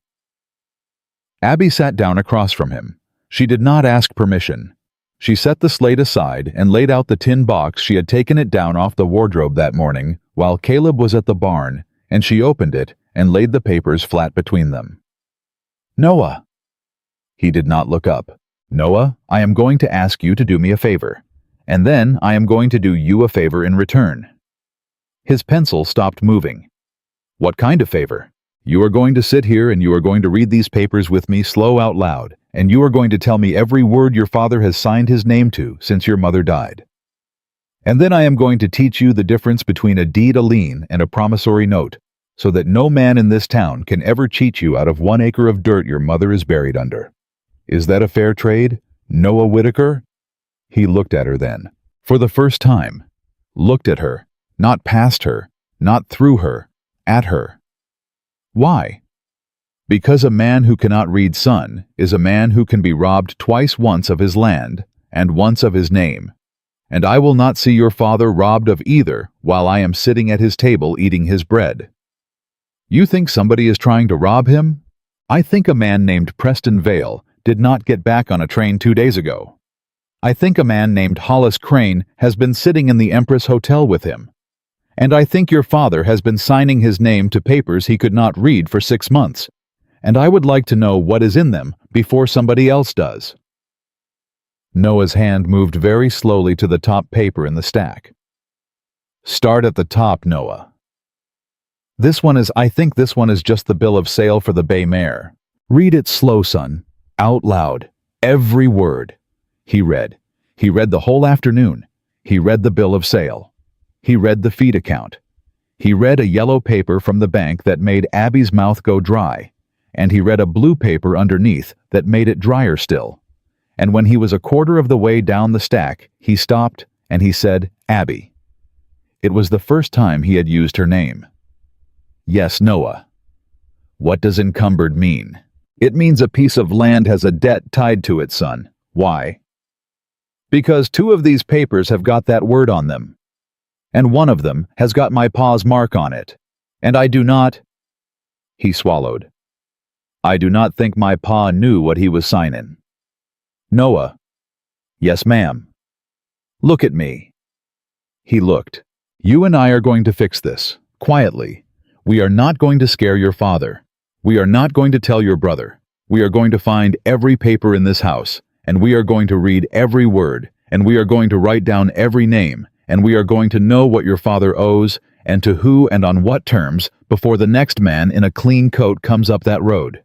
Abby sat down across from him. She did not ask permission. She set the slate aside and laid out the tin box. She had taken it down off the wardrobe that morning while Caleb was at the barn, and she opened it and laid the papers flat between them. "Noah." He did not look up. "Noah, I am going to ask you to do me a favor, and then I am going to do you a favor in return." His pencil stopped moving. "What kind of favor?" "You are going to sit here and you are going to read these papers with me slow out loud, and you are going to tell me every word your father has signed his name to since your mother died. And then I am going to teach you the difference between a deed a lien and a promissory note, so that no man in this town can ever cheat you out of 1 acre of dirt your mother is buried under. Is that a fair trade, Noah Whitaker?" He looked at her then, for the first time. Looked at her, not past her, not through her, at her. Why? Because a man who cannot read, son, is a man who can be robbed twice, once of his land, and once of his name. And I will not see your father robbed of either while I am sitting at his table eating his bread. You think somebody is trying to rob him? I think a man named Preston Vale did not get back on a train 2 days ago. I think a man named Hollis Crane has been sitting in the Empress Hotel with him. And I think your father has been signing his name to papers he could not read for 6 months. And I would like to know what is in them before somebody else does." Noah's hand moved very slowly to the top paper in the stack. "Start at the top, Noah. I think this one is just the bill of sale for the bay mare. Read it slow, son, out loud, every word." He read. He read the whole afternoon. He read the bill of sale. He read the feed account. He read a yellow paper from the bank that made Abby's mouth go dry, and he read a blue paper underneath that made it drier still. and when he was a quarter of the way down the stack, he stopped and he said, "Abby." It was the first time he had used her name. "Yes, Noah." "What does encumbered mean?" "It means a piece of land has a debt tied to it, son." "Why?" "Because 2 of these papers have got that word on them. And one of them has got my pa's mark on it. And I do not—" He swallowed. "I do not think my pa knew what he was signing." "Noah." "Yes, ma'am." "Look at me." He looked. "You and I are going to fix this, quietly. We are not going to scare your father. We are not going to tell your brother. We are going to find every paper in this house, and we are going to read every word, and we are going to write down every name, and we are going to know what your father owes, and to who and on what terms, before the next man in a clean coat comes up that road.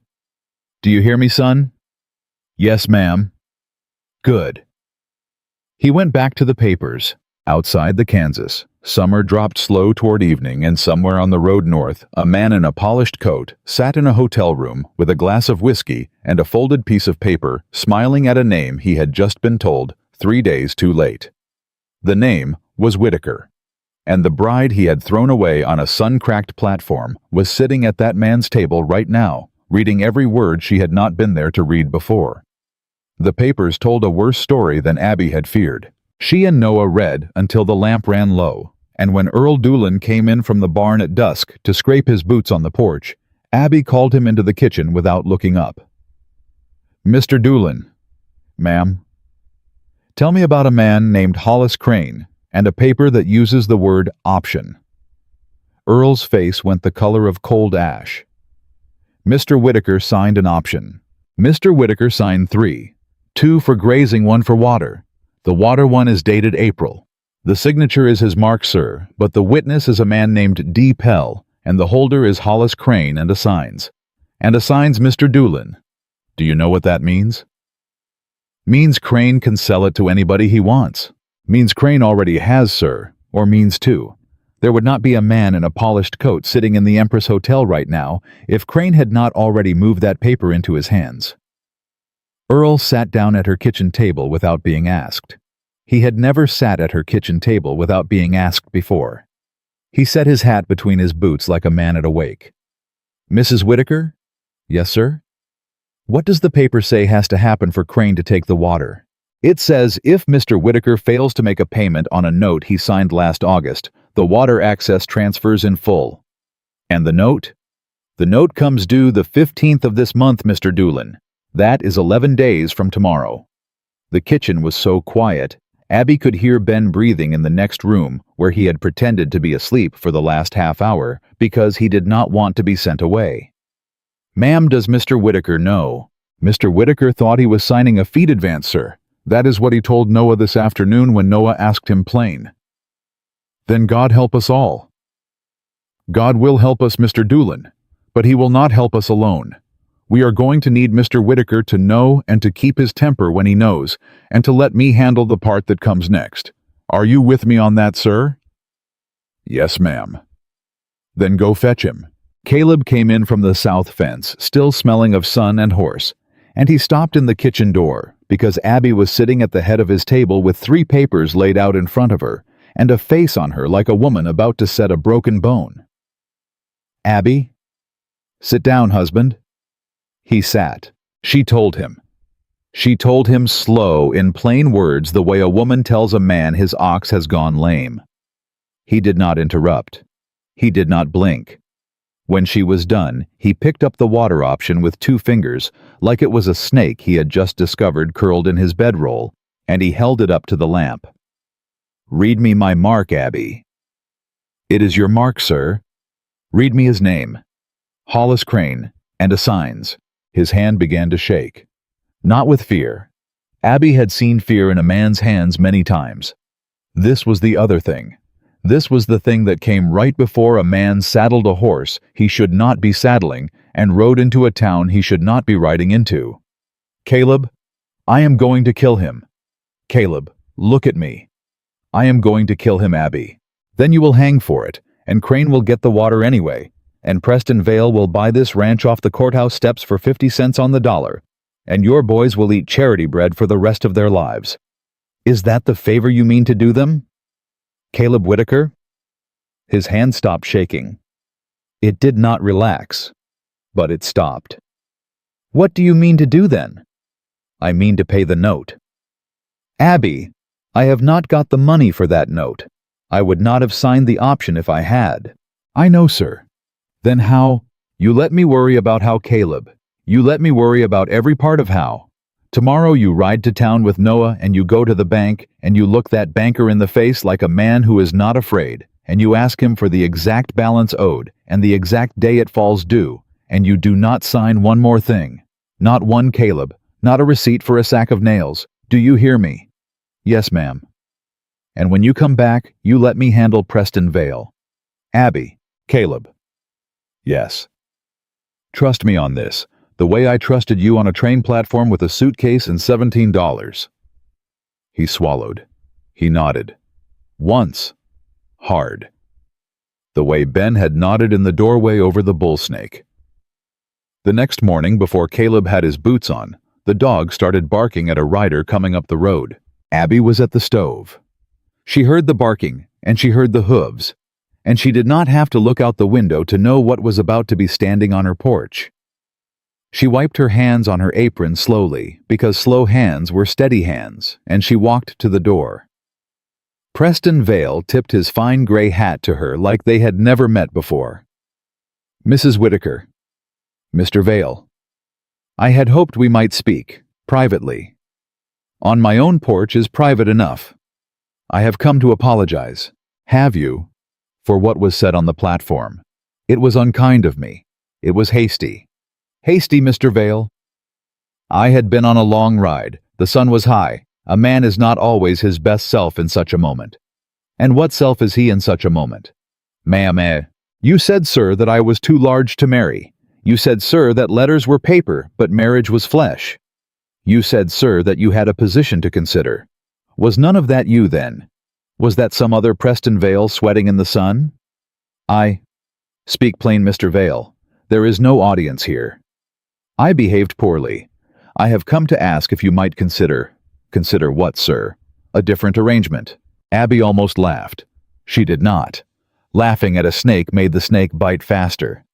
Do you hear me, son?" "Yes, ma'am." "Good." He went back to the papers. Outside the Kansas, summer dropped slow toward evening, and somewhere on the road north, a man in a polished coat sat in a hotel room with a glass of whiskey and a folded piece of paper, smiling at a name he had just been told 3 days too late. The name was Whitaker, and the bride he had thrown away on a sun-cracked platform was sitting at that man's table right now, reading every word she had not been there to read before. The papers told a worse story than Abby had feared. She and Noah read until the lamp ran low, and when Earl Doolin came in from the barn at dusk to scrape his boots on the porch, Abby called him into the kitchen without looking up. "Mr. Doolin." "Ma'am." "Tell me about a man named Hollis Crane and a paper that uses the word option." Earl's face went the color of cold ash. "Mr. Whitaker signed an option. Mr. Whitaker signed 3. 2 for grazing, 1 for water. The water one is dated April. The signature is his mark, sir, but the witness is a man named D. Pell, and the holder is Hollis Crane and assigns. And assigns Mr. Doolin. Do you know what that means?" "Means Crane can sell it to anybody he wants. Means Crane already has, sir, or means 2. There would not be a man in a polished coat sitting in the Empress Hotel right now if Crane had not already moved that paper into his hands." Earl sat down at her kitchen table without being asked. He had never sat at her kitchen table without being asked before. He set his hat between his boots like a man at a wake. "Mrs. Whitaker?" "Yes, sir." "What does the paper say has to happen for Crane to take the water?" "It says if Mr. Whitaker fails to make a payment on a note he signed last August, the water access transfers in full." "And the note?" "The note comes due the 15th of this month, Mr. Doolin. That is 11 days from tomorrow." The kitchen was so quiet, Abby could hear Ben breathing in the next room where he had pretended to be asleep for the last half hour because he did not want to be sent away. "Ma'am, does Mr. Whitaker know?" "Mr. Whitaker thought he was signing a feed advance, sir. That is what he told Noah this afternoon when Noah asked him plain." "Then God help us all." "God will help us, Mr. Doolin, but he will not help us alone. We are going to need Mr. Whitaker to know and to keep his temper when he knows, and to let me handle the part that comes next. Are you with me on that, sir?" "Yes, ma'am." "Then go fetch him." Caleb came in from the south fence, still smelling of sun and horse, and he stopped in the kitchen door because Abby was sitting at the head of his table with 3 papers laid out in front of her, and a face on her like a woman about to set a broken bone. "Abby?" "Sit down, husband." He sat. She told him. She told him slow, in plain words, the way a woman tells a man his ox has gone lame. He did not interrupt. He did not blink. When she was done, he picked up the water option with 2 fingers, like it was a snake he had just discovered curled in his bedroll, and he held it up to the lamp. "Read me my mark, Abby." "It is your mark, sir." "Read me his name." "Hollis Crane, and assigns." His hand began to shake. Not with fear. Abby had seen fear in a man's hands many times. This was the other thing. This was the thing that came right before a man saddled a horse he should not be saddling and rode into a town he should not be riding into. "Caleb, I am going to kill him. Caleb, look at me. I am going to kill him, Abby. Then you will hang for it, and Crane will get the water anyway, and Preston Vale will buy this ranch off the courthouse steps for 50 cents on the dollar, and your boys will eat charity bread for the rest of their lives. Is that the favor you mean to do them? Caleb Whitaker? His hand stopped shaking. It did not relax, but it stopped. What do you mean to do then? I mean to pay the note. Abby, I have not got the money for that note. I would not have signed the option if I had. I know, sir. Then how? You let me worry about how, Caleb. You let me worry about every part of how. Tomorrow you ride to town with Noah and you go to the bank and you look that banker in the face like a man who is not afraid, and you ask him for the exact balance owed and the exact day it falls due, and you do not sign one more thing. Not one, Caleb. Not a receipt for a sack of nails. Do you hear me? Yes, ma'am. And when you come back, you let me handle Preston Vale. Abby, Caleb. Yes. Trust me on this, the way I trusted you on a train platform with a suitcase and $17. He swallowed. He nodded. Once. Hard. The way Ben had nodded in the doorway over the bull snake. The next morning, before Caleb had his boots on, the dog started barking at a rider coming up the road. Abby was at the stove. She heard the barking, and she heard the hooves, and she did not have to look out the window to know what was about to be standing on her porch. She wiped her hands on her apron slowly, because slow hands were steady hands, and she walked to the door. Preston Vale tipped his fine gray hat to her like they had never met before. Mrs. Whitaker. Mr. Vale. I had hoped we might speak, privately. On my own porch is private enough. I have come to apologize. Have you? For what was said on the platform. It was unkind of me. It was hasty. Hasty, Mr. Vale. I had been on a long ride. The sun was high. A man is not always his best self in such a moment. And what self is he in such a moment? Ma'am, you said, sir, that I was too large to marry. You said, sir, that letters were paper, but marriage was flesh. You said, sir, that you had a position to consider. Was none of that you, then? Was that some other Preston Vale sweating in the sun? Speak plain, Mr. Vale. There is no audience here. I behaved poorly. I have come to ask if you might consider... Consider what, sir? A different arrangement. Abby almost laughed. She did not. Laughing at a snake made the snake bite faster.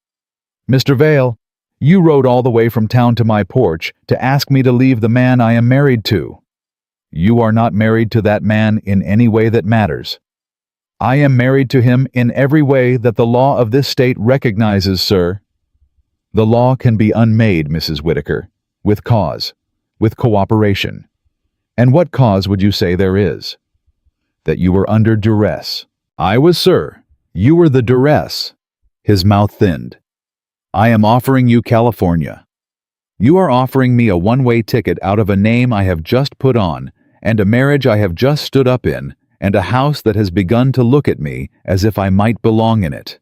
Mr. Vale, you rode all the way from town to my porch to ask me to leave the man I am married to. You are not married to that man in any way that matters. I am married to him in every way that the law of this state recognizes, sir. The law can be unmade, Mrs. Whitaker, with cause, with cooperation. And what cause would you say there is? That you were under duress. I was, sir. You were the duress. His mouth thinned. I am offering you California. You are offering me a one-way ticket out of a name I have just put on, and a marriage I have just stood up in, and a house that has begun to look at me as if I might belong in it.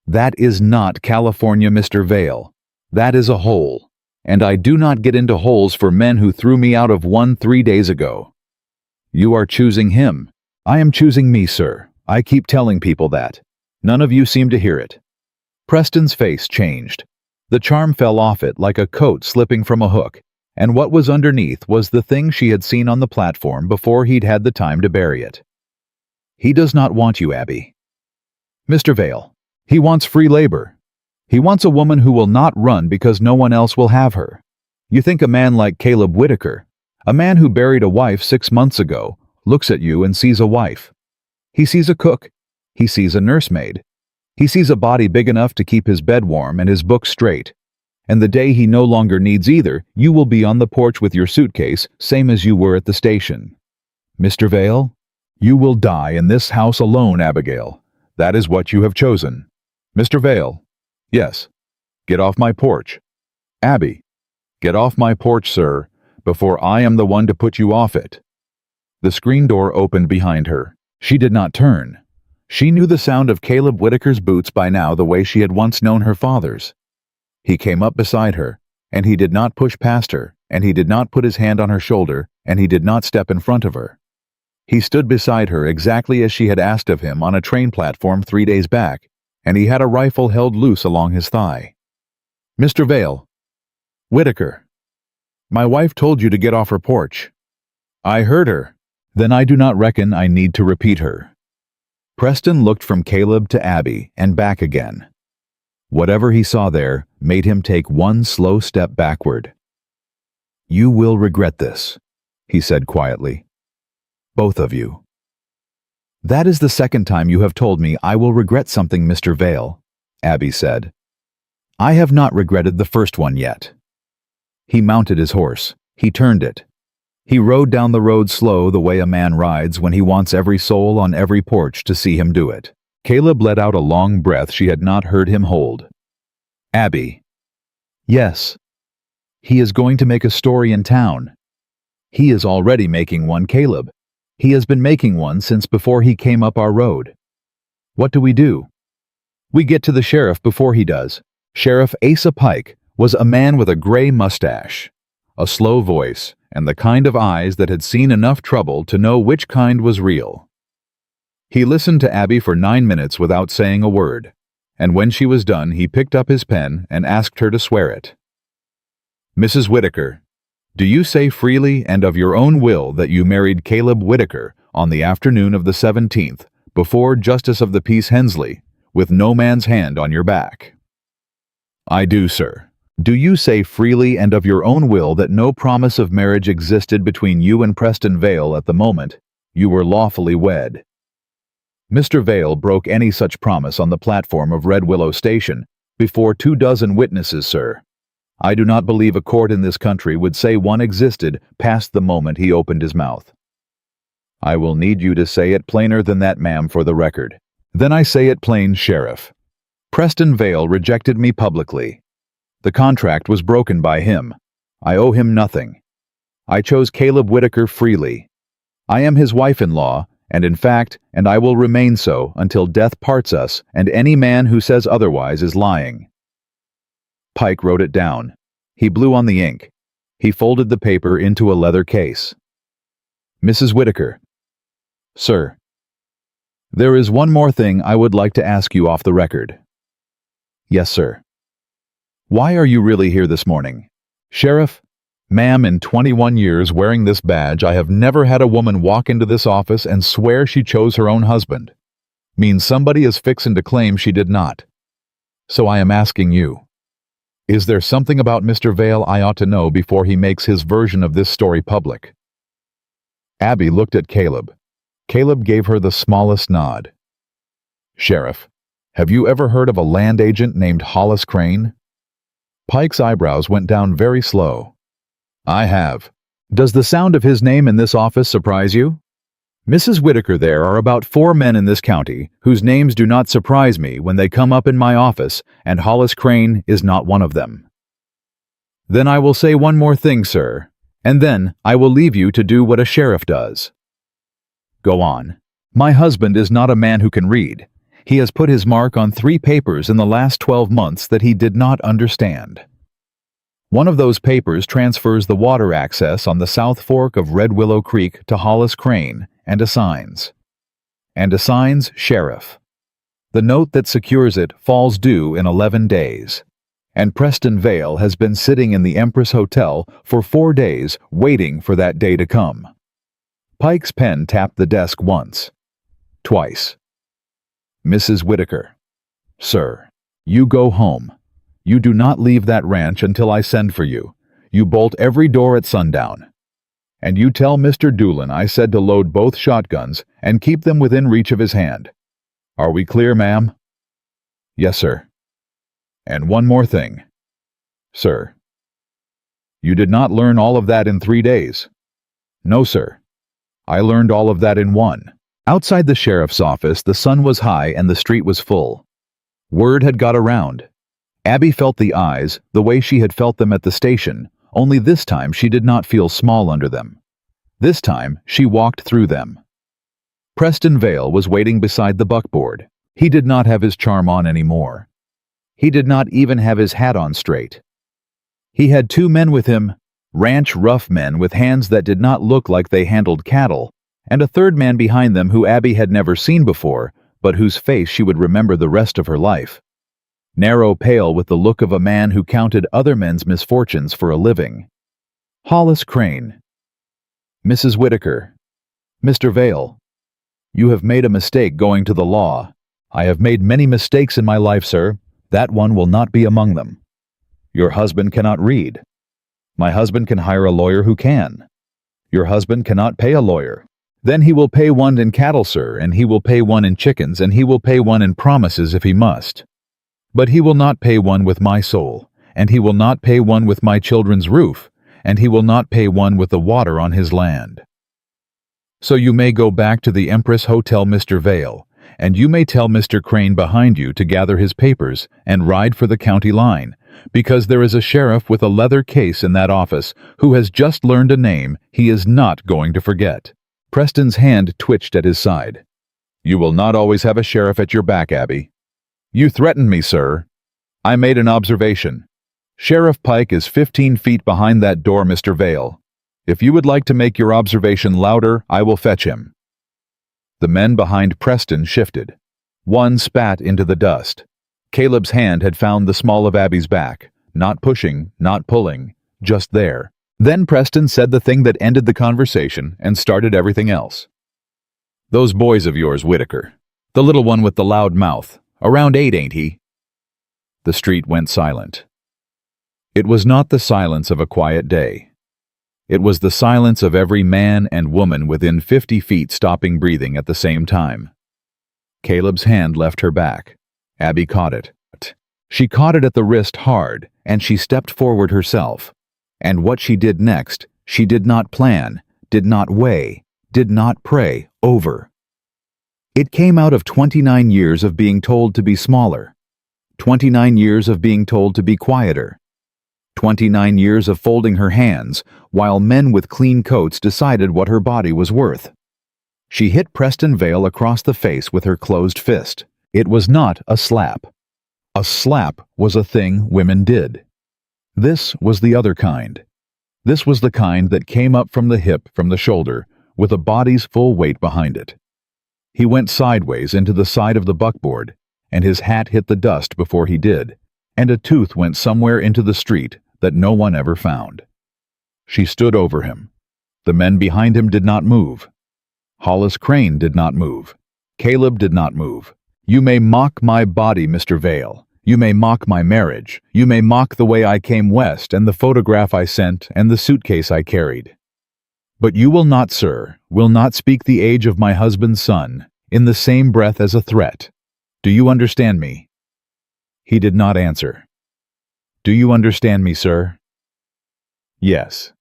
That is not California, Mr. Vale. That is a hole, and I do not get into holes for men who threw me out of one 3 days ago. You are choosing him. I am choosing me, sir. I keep telling people that. None of you seem to hear it. Preston's face changed. The charm fell off it like a coat slipping from a hook, and what was underneath was the thing she had seen on the platform before he'd had the time to bury it. He does not want you, Abby. Mr. Vale, he wants free labor. He wants a woman who will not run because no one else will have her. You think a man like Caleb Whitaker, a man who buried a wife 6 months ago, looks at you and sees a wife. He sees a cook. He sees a nursemaid. He sees a body big enough to keep his bed warm and his book straight. And the day he no longer needs either, you will be on the porch with your suitcase, same as you were at the station. Mr. Vale, you will die in this house alone, Abigail. That is what you have chosen. Mr. Vale, yes, get off my porch. Abby, get off my porch, sir, before I am the one to put you off it. The screen door opened behind her. She did not turn. She knew the sound of Caleb Whitaker's boots by now the way she had once known her father's. He came up beside her, and he did not push past her, and he did not put his hand on her shoulder, and he did not step in front of her. He stood beside her exactly as she had asked of him on a train platform 3 days back, and he had a rifle held loose along his thigh. Mr. Vale. Whitaker. My wife told you to get off her porch. I heard her. Then I do not reckon I need to repeat her. Preston looked from Caleb to Abby and back again. Whatever he saw there made him take one slow step backward. You will regret this, he said quietly. Both of you. That is the second time you have told me I will regret something, Mr. Vale, Abby said. I have not regretted the first one yet. He mounted his horse. He turned it. He rode down the road slow the way a man rides when he wants every soul on every porch to see him do it. Caleb let out a long breath she had not heard him hold. Abby. Yes. He is going to make a story in town. He is already making one, Caleb. He has been making one since before he came up our road. What do? We get to the sheriff before he does. Sheriff Asa Pike was a man with a gray mustache, a slow voice, and the kind of eyes that had seen enough trouble to know which kind was real. He listened to Abby for 9 minutes without saying a word, and when she was done he picked up his pen and asked her to swear it. Mrs. Whitaker, do you say freely and of your own will that you married Caleb Whitaker on the afternoon of the 17th, before Justice of the Peace Hensley, with no man's hand on your back? I do, sir. Do you say freely and of your own will that no promise of marriage existed between you and Preston Vale at the moment you were lawfully wed? Mr. Vale broke any such promise on the platform of Red Willow Station before 24 witnesses, sir. I do not believe a court in this country would say one existed past the moment he opened his mouth. I will need you to say it plainer than that, ma'am, for the record. Then I say it plain, Sheriff. Preston Vale rejected me publicly. The contract was broken by him. I owe him nothing. I chose Caleb Whitaker freely. I am his wife-in-law, and in fact, and I will remain so until death parts us, and any man who says otherwise is lying. Pike wrote it down. He blew on the ink. He folded the paper into a leather case. Mrs. Whitaker. Sir. There is one more thing I would like to ask you off the record. Yes, sir. Why are you really here this morning? Sheriff, ma'am, in 21 years wearing this badge, I have never had a woman walk into this office and swear she chose her own husband. Means somebody is fixin' to claim she did not. So I am asking you, is there something about Mr. Vale I ought to know before he makes his version of this story public? Abby looked at Caleb. Caleb gave her the smallest nod. Sheriff, have you ever heard of a land agent named Hollis Crane? Pike's eyebrows went down very slow. I have. Does the sound of his name in this office surprise you? Mrs. Whitaker, there are about 4 men in this county whose names do not surprise me when they come up in my office, and Hollis Crane is not one of them. Then I will say one more thing, sir, and then I will leave you to do what a sheriff does. Go on. My husband is not a man who can read. He has put his mark on 3 papers in the last 12 months that he did not understand. One of those papers transfers the water access on the South Fork of Red Willow Creek to Hollis Crane and assigns sheriff. The note that secures it falls due in 11 days, and Preston Vale has been sitting in the Empress Hotel for 4 days waiting for that day to come. Pike's pen tapped the desk once, twice. Mrs. Whitaker. Sir, you go home. You do not leave that ranch until I send for you. You bolt every door at sundown. And you tell Mr. Doolin I said to load both shotguns and keep them within reach of his hand. Are we clear, ma'am? Yes, sir. And one more thing. Sir. You did not learn all of that in 3 days. No, sir. I learned all of that in 1. Outside the sheriff's office, the sun was high and the street was full. Word had got around. Abby felt the eyes the way she had felt them at the station, only this time she did not feel small under them. This time she walked through them. Preston Vale was waiting beside the buckboard. He did not have his charm on anymore. He did not even have his hat on straight. He had 2 men with him, ranch rough men with hands that did not look like they handled cattle, and a 3rd man behind them who Abby had never seen before, but whose face she would remember the rest of her life. Narrow, pale, with the look of a man who counted other men's misfortunes for a living. Hollis Crane. Mrs. Whitaker. Mr. Vale. You have made a mistake going to the law. I have made many mistakes in my life, sir. That one will not be among them. Your husband cannot read. My husband can hire a lawyer who can. Your husband cannot pay a lawyer. Then he will pay one in cattle, sir, and he will pay one in chickens, and he will pay one in promises if he must. But he will not pay one with my soul, and he will not pay one with my children's roof, and he will not pay one with the water on his land. So you may go back to the Empress Hotel, Mr. Vale, and you may tell Mr. Crane behind you to gather his papers and ride for the county line, because there is a sheriff with a leather case in that office who has just learned a name he is not going to forget. Preston's hand twitched at his side. You will not always have a sheriff at your back, Abby. You threatened me, sir. I made an observation. Sheriff Pike is 15 feet behind that door, Mr. Vale. If you would like to make your observation louder, I will fetch him. The men behind Preston shifted. One spat into the dust. Caleb's hand had found the small of Abby's back, not pushing, not pulling, just there. Then Preston said the thing that ended the conversation and started everything else. Those boys of yours, Whitaker. The little one with the loud mouth. Around 8, ain't he? The street went silent. It was not the silence of a quiet day. It was the silence of every man and woman within 50 feet stopping breathing at the same time. Caleb's hand left her back. Abby caught it. She caught it at the wrist hard, and she stepped forward herself. And what she did next, she did not plan, did not weigh, did not pray over. It came out of 29 years of being told to be smaller, 29 years of being told to be quieter, 29 years of folding her hands while men with clean coats decided what her body was worth. She hit Preston Vale across the face with her closed fist. It was not a slap. A slap was a thing women did. This was the other kind. This was the kind that came up from the hip, from the shoulder, with a body's full weight behind it. He went sideways into the side of the buckboard, and his hat hit the dust before he did, and a tooth went somewhere into the street that no one ever found. She stood over him. The men behind him did not move. Hollis Crane did not move. Caleb did not move. You may mock my body, Mr. Vale. You may mock my marriage. You may mock the way I came west and the photograph I sent and the suitcase I carried. But you will not, sir, will not speak the age of my husband's son in the same breath as a threat. Do you understand me? He did not answer. Do you understand me, sir? Yes.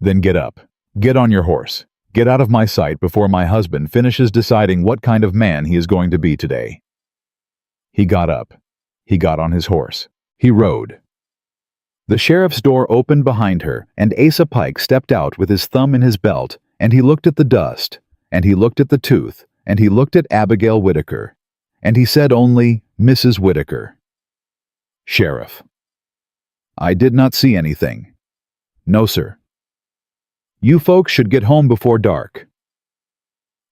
Then get up. Get on your horse. Get out of my sight before my husband finishes deciding what kind of man he is going to be today. He got up. He got on his horse. He rode. The sheriff's door opened behind her, and Asa Pike stepped out with his thumb in his belt, and he looked at the dust, and he looked at the tooth, and he looked at Abigail Whitaker, and he said only, Mrs. Whitaker. Sheriff. I did not see anything. No, sir. You folks should get home before dark.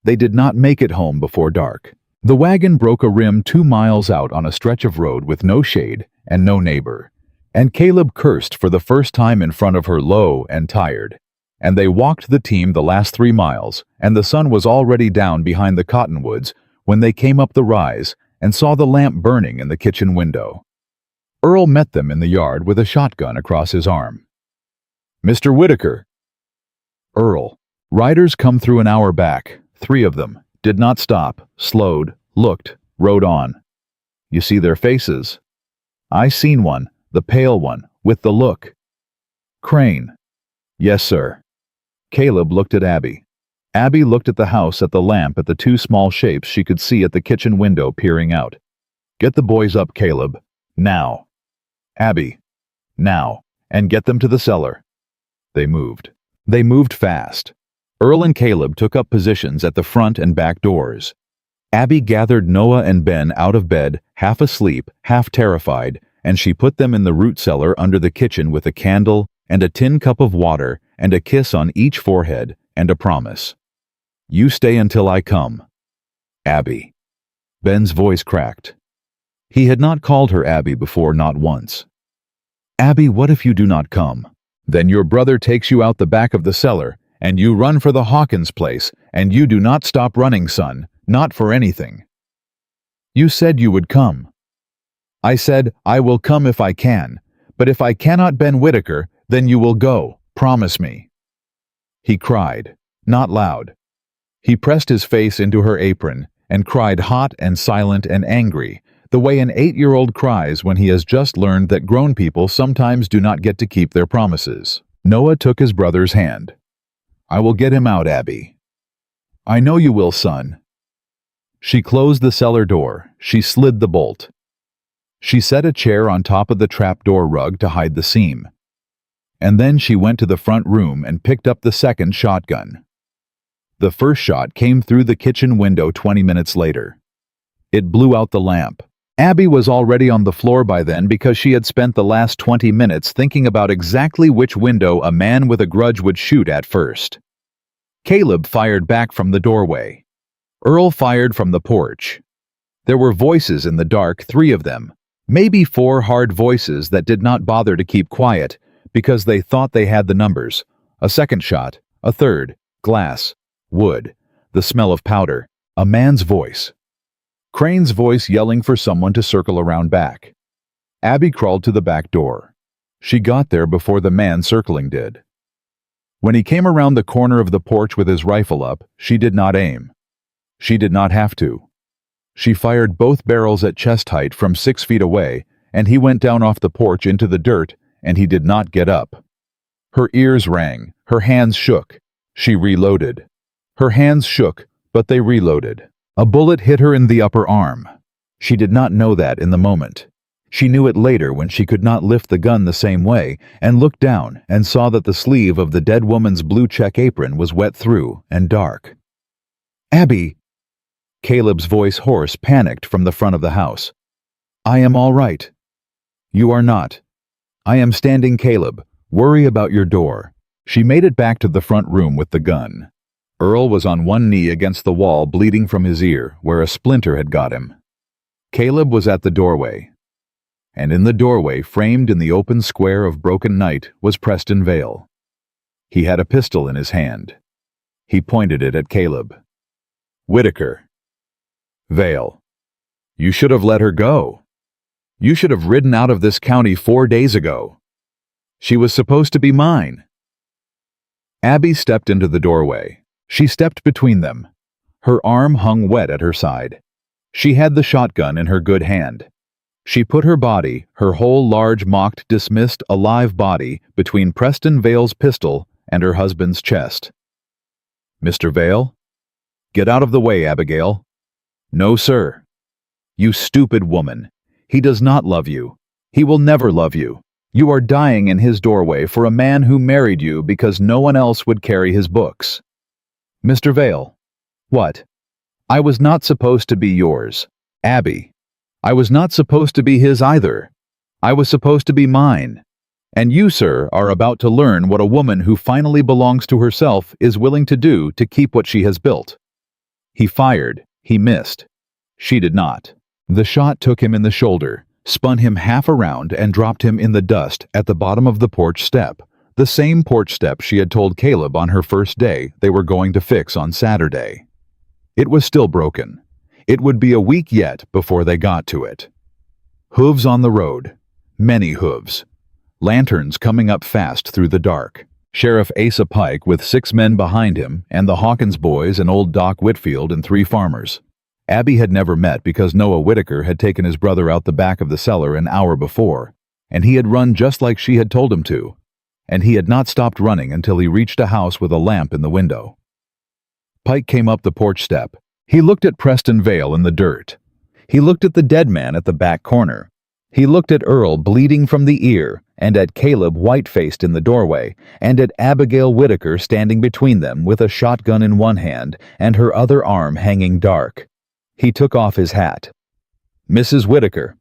They did not make it home before dark. The wagon broke a rim 2 miles out on a stretch of road with no shade and no neighbor, and Caleb cursed for the first time in front of her, low and tired. And they walked the team the last 3 miles, and the sun was already down behind the cottonwoods when they came up the rise and saw the lamp burning in the kitchen window. Earl met them in the yard with a shotgun across his arm. Mr. Whitaker. Earl. Riders come through an hour back, 3 of them, did not stop, slowed, looked, rode on. You see their faces? I seen one, the pale one, with the look. Crane. Yes, sir. Caleb looked at Abby. Abby looked at the house, at the lamp, at the 2 small shapes she could see at the kitchen window peering out. Get the boys up, Caleb. Now. Abby. Now. And get them to the cellar. They moved. They moved fast. Earl and Caleb took up positions at the front and back doors. Abby gathered Noah and Ben out of bed, half asleep, half terrified, and she put them in the root cellar under the kitchen with a candle and a tin cup of water and a kiss on each forehead and a promise. You stay until I come. Abby. Ben's voice cracked. He had not called her Abby before, not once. Abby, what if you do not come? Then your brother takes you out the back of the cellar, and you run for the Hawkins place, and you do not stop running, son, not for anything. You said you would come. I said, I will come if I can, but if I cannot, Ben Whitaker, then you will go, promise me. He cried, not loud. He pressed his face into her apron and cried hot and silent and angry, the way an 8-year-old cries when he has just learned that grown people sometimes do not get to keep their promises. Noah took his brother's hand. I will get him out, Abby. I know you will, son. She closed the cellar door. She slid the bolt. She set a chair on top of the trapdoor rug to hide the seam. And then she went to the front room and picked up the second shotgun. The first shot came through the kitchen window 20 minutes later. It blew out the lamp. Abby was already on the floor by then because she had spent the last 20 minutes thinking about exactly which window a man with a grudge would shoot at first. Caleb fired back from the doorway. Earl fired from the porch. There were voices in the dark, 3 of them, maybe 4 hard voices that did not bother to keep quiet because they thought they had the numbers. A second shot, a third, glass, wood, the smell of powder, a man's voice. Crane's voice yelling for someone to circle around back. Abby crawled to the back door. She got there before the man circling did. When he came around the corner of the porch with his rifle up, she did not aim. She did not have to. She fired both barrels at chest height from 6 feet away, and he went down off the porch into the dirt, and he did not get up. Her ears rang, her hands shook. She reloaded. Her hands shook, but they reloaded. A bullet hit her in the upper arm. She did not know that in the moment. She knew it later when she could not lift the gun the same way and looked down and saw that the sleeve of the dead woman's blue check apron was wet through and dark. Abby! Caleb's voice hoarse, panicked from the front of the house. I am all right. You are not. I am standing, Caleb. Worry about your door. She made it back to the front room with the gun. Earl was on one knee against the wall, bleeding from his ear, where a splinter had got him. Caleb was at the doorway. And in the doorway, framed in the open square of broken night, was Preston Vale. He had a pistol in his hand. He pointed it at Caleb. Whitaker. Vale. You should have let her go. You should have ridden out of this county 4 days ago. She was supposed to be mine. Abby stepped into the doorway. She stepped between them. Her arm hung wet at her side. She had the shotgun in her good hand. She put her body, her whole large, mocked, dismissed, alive body, between Preston Vale's pistol and her husband's chest. Mr. Vale? Get out of the way, Abigail. No, sir. You stupid woman. He does not love you. He will never love you. You are dying in his doorway for a man who married you because no one else would carry his books. Mr. Vale. What? I was not supposed to be yours. Abby. I was not supposed to be his either. I was supposed to be mine. And you, sir, are about to learn what a woman who finally belongs to herself is willing to do to keep what she has built. He fired. He missed. She did not. The shot took him in the shoulder, spun him half around, and dropped him in the dust at the bottom of the porch step, the same porch step she had told Caleb on her first day they were going to fix on Saturday. It was still broken. It would be a week yet before they got to it. Hooves on the road. Many hooves. Lanterns coming up fast through the dark. Sheriff Asa Pike with 6 men behind him, and the Hawkins boys and old Doc Whitfield and 3 farmers. Abby had never met because Noah Whitaker had taken his brother out the back of the cellar an hour before, and he had run just like she had told him to, and he had not stopped running until he reached a house with a lamp in the window. Pike came up the porch step. He looked at Preston Vale in the dirt. He looked at the dead man at the back corner. He looked at Earl bleeding from the ear, and at Caleb white-faced in the doorway, and at Abigail Whitaker standing between them with a shotgun in one hand and her other arm hanging dark. He took off his hat. Mrs. Whitaker.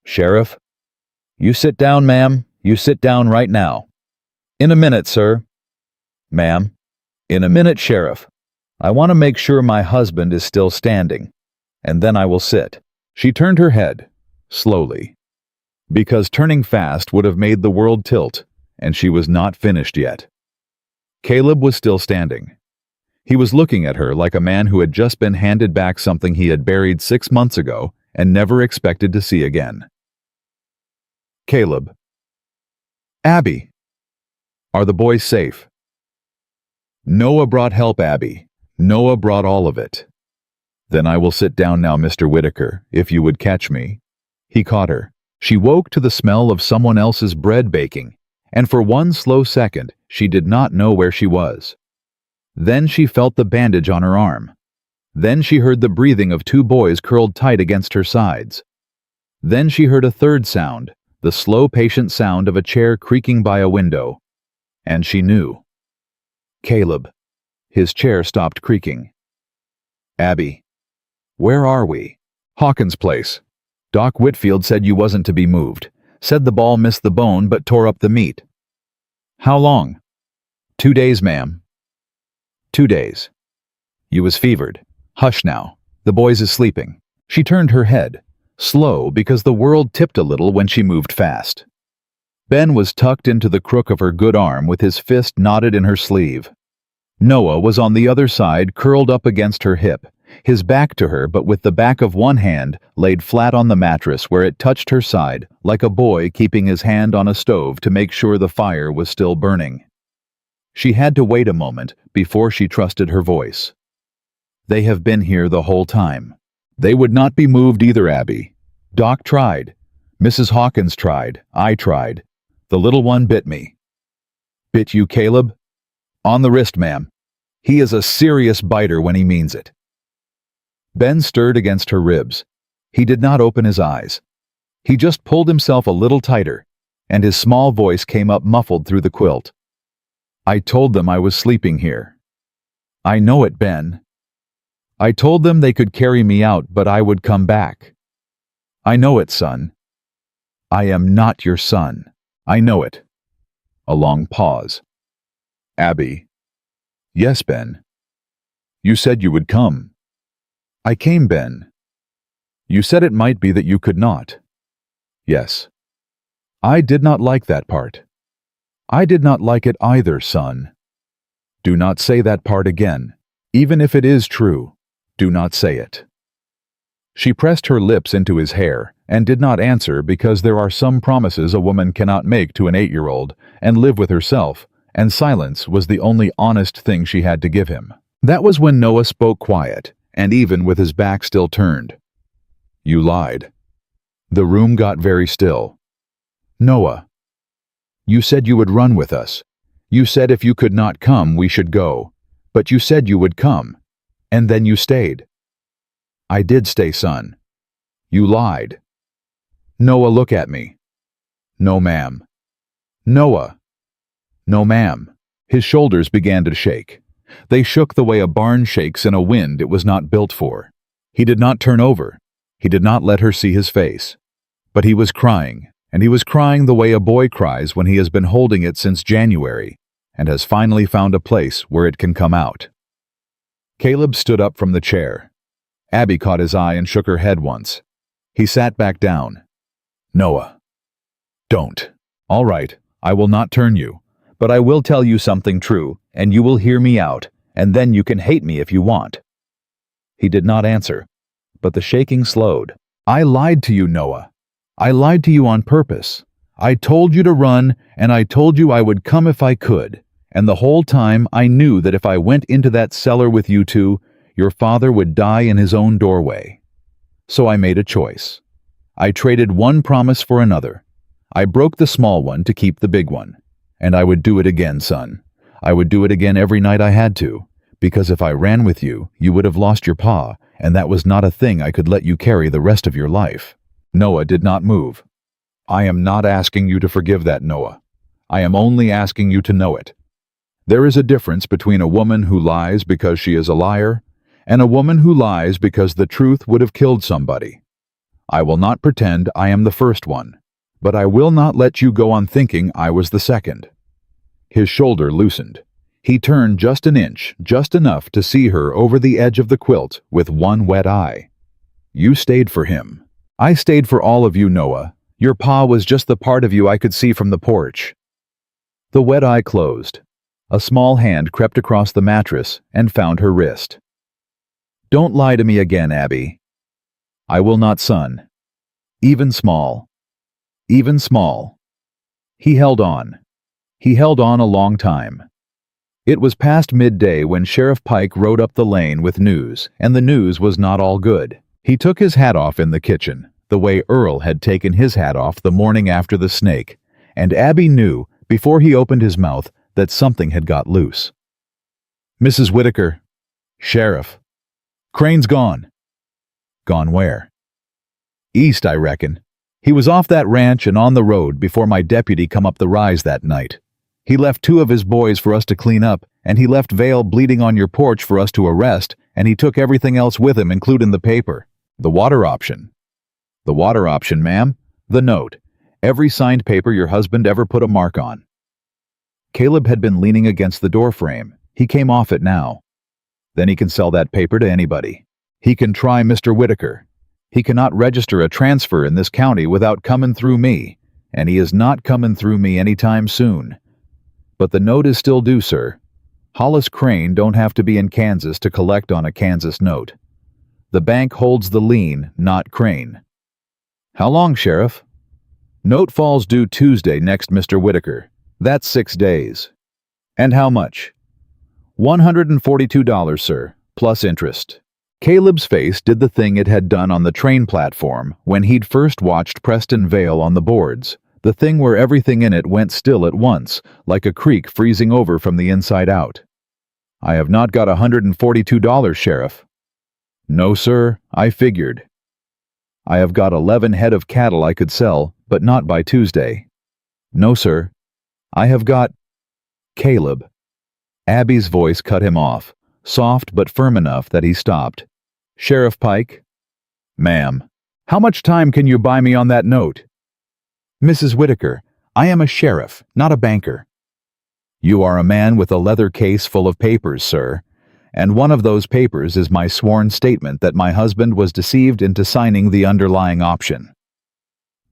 Sheriff. You sit down, ma'am. You sit down right now. In a minute, sir. Ma'am. In a minute, Sheriff. I want to make sure my husband is still standing, and then I will sit. She turned her head, slowly, because turning fast would have made the world tilt, and she was not finished yet. Caleb was still standing. He was looking at her like a man who had just been handed back something he had buried 6 months ago and never expected to see again. Caleb. Abby. Are the boys safe? Noah brought help, Abby. Noah brought all of it. Then I will sit down now, Mr. Whitaker, if you would catch me. He caught her. She woke to the smell of someone else's bread baking, and for one slow second she did not know where she was. Then she felt the bandage on her arm. Then she heard the breathing of 2 boys curled tight against her sides. Then she heard a third sound, the slow, patient sound of a chair creaking by a window. And she knew. Caleb. His chair stopped creaking. Abby. Where are we? Hawkins' place. Doc Whitfield said you wasn't to be moved. Said the ball missed the bone but tore up the meat. How long? 2 days, ma'am. 2 days. You was fevered. Hush now. The boys is sleeping. She turned her head, slow because the world tipped a little when she moved fast. Ben was tucked into the crook of her good arm with his fist knotted in her sleeve. Noah was on the other side, curled up against her hip, his back to her but with the back of one hand laid flat on the mattress where it touched her side, like a boy keeping his hand on a stove to make sure the fire was still burning. She had to wait a moment before she trusted her voice. They have been here the whole time. They would not be moved either, Abby. Doc tried. Mrs. Hawkins tried. I tried. The little one bit me. Bit you, Caleb? On the wrist, ma'am. He is a serious biter when he means it. Ben stirred against her ribs. He did not open his eyes. He just pulled himself a little tighter, and his small voice came up muffled through the quilt. I told them I was sleeping here. I know it, Ben. I told them they could carry me out, but I would come back. I know it, son. I am not your son. I know it. A long pause. Abby. Yes, Ben. You said you would come. I came, Ben. You said it might be that you could not. Yes. I did not like that part. I did not like it either, son. Do not say that part again. Even if it is true, do not say it. She pressed her lips into his hair and did not answer because there are some promises a woman cannot make to an 8-year-old and live with herself, and silence was the only honest thing she had to give him. That was when Noah spoke quiet, and even with his back still turned. You lied. The room got very still. Noah. You said you would run with us. You said if you could not come, we should go. But you said you would come. And then you stayed. I did stay, son. You lied. Noah, look at me. No, ma'am. Noah. No, ma'am. His shoulders began to shake. They shook the way a barn shakes in a wind it was not built for. He did not turn over. He did not let her see his face. But he was crying, and he was crying the way a boy cries when he has been holding it since January and has finally found a place where it can come out. Caleb stood up from the chair. Abby caught his eye and shook her head once. He sat back down. Noah. Don't. All right, I will not turn you, but I will tell you something true, and you will hear me out, and then you can hate me if you want. He did not answer, but the shaking slowed. I lied to you, Noah. I lied to you on purpose. I told you to run, and I told you I would come if I could, and the whole time I knew that if I went into that cellar with you two, your father would die in his own doorway. So I made a choice. I traded one promise for another. I broke the small one to keep the big one. And I would do it again, son. I would do it again every night I had to, because if I ran with you, you would have lost your pa, and that was not a thing I could let you carry the rest of your life. Noah did not move. I am not asking you to forgive that, Noah. I am only asking you to know it. There is a difference between a woman who lies because she is a liar and a woman who lies because the truth would have killed somebody. I will not pretend I am the first one, but I will not let you go on thinking I was the second. His shoulder loosened. He turned just an inch, just enough to see her over the edge of the quilt with one wet eye. You stayed for him. I stayed for all of you, Noah. Your pa was just the part of you I could see from the porch. The wet eye closed. A small hand crept across the mattress and found her wrist. "Don't lie to me again, Abby." "I will not, son." "Even small. Even small." He held on. He held on a long time. It was past midday when Sheriff Pike rode up the lane with news, and the news was not all good. He took his hat off in the kitchen, the way Earl had taken his hat off the morning after the snake, and Abby knew, before he opened his mouth, that something had got loose. "Mrs. Whitaker." "Sheriff." "Crane's gone." "Gone where?" "East, I reckon. He was off that ranch and on the road before my deputy come up the rise that night. He left 2 of his boys for us to clean up, and he left Vale bleeding on your porch for us to arrest, and he took everything else with him, including the paper." "The water option." "The water option, ma'am. The note. Every signed paper your husband ever put a mark on." Caleb had been leaning against the doorframe. He came off it now. "Then he can sell that paper to anybody. He can try Mr. Whitaker. He cannot register a transfer in this county without coming through me, and he is not coming through me any time soon. But the note is still due, sir. Hollis Crane don't have to be in Kansas to collect on a Kansas note. The bank holds the lien, not Crane." "How long, Sheriff?" "Note falls due Tuesday next, Mr. Whitaker. That's 6 days." "And how much?" $142, sir, plus interest." Caleb's face did the thing it had done on the train platform when he'd first watched Preston Vale on the boards, the thing where everything in it went still at once, like a creek freezing over from the inside out. "I have not got $142, Sheriff." "No, sir, I figured." "I have got 11 head of cattle I could sell, but not by Tuesday." "No, sir. I have got—" "Caleb." Abby's voice cut him off, soft but firm enough that he stopped. "Sheriff Pike?" "Ma'am." "How much time can you buy me on that note?" "Mrs. Whitaker, I am a sheriff, not a banker." "You are a man with a leather case full of papers, sir, and one of those papers is my sworn statement that my husband was deceived into signing the underlying option.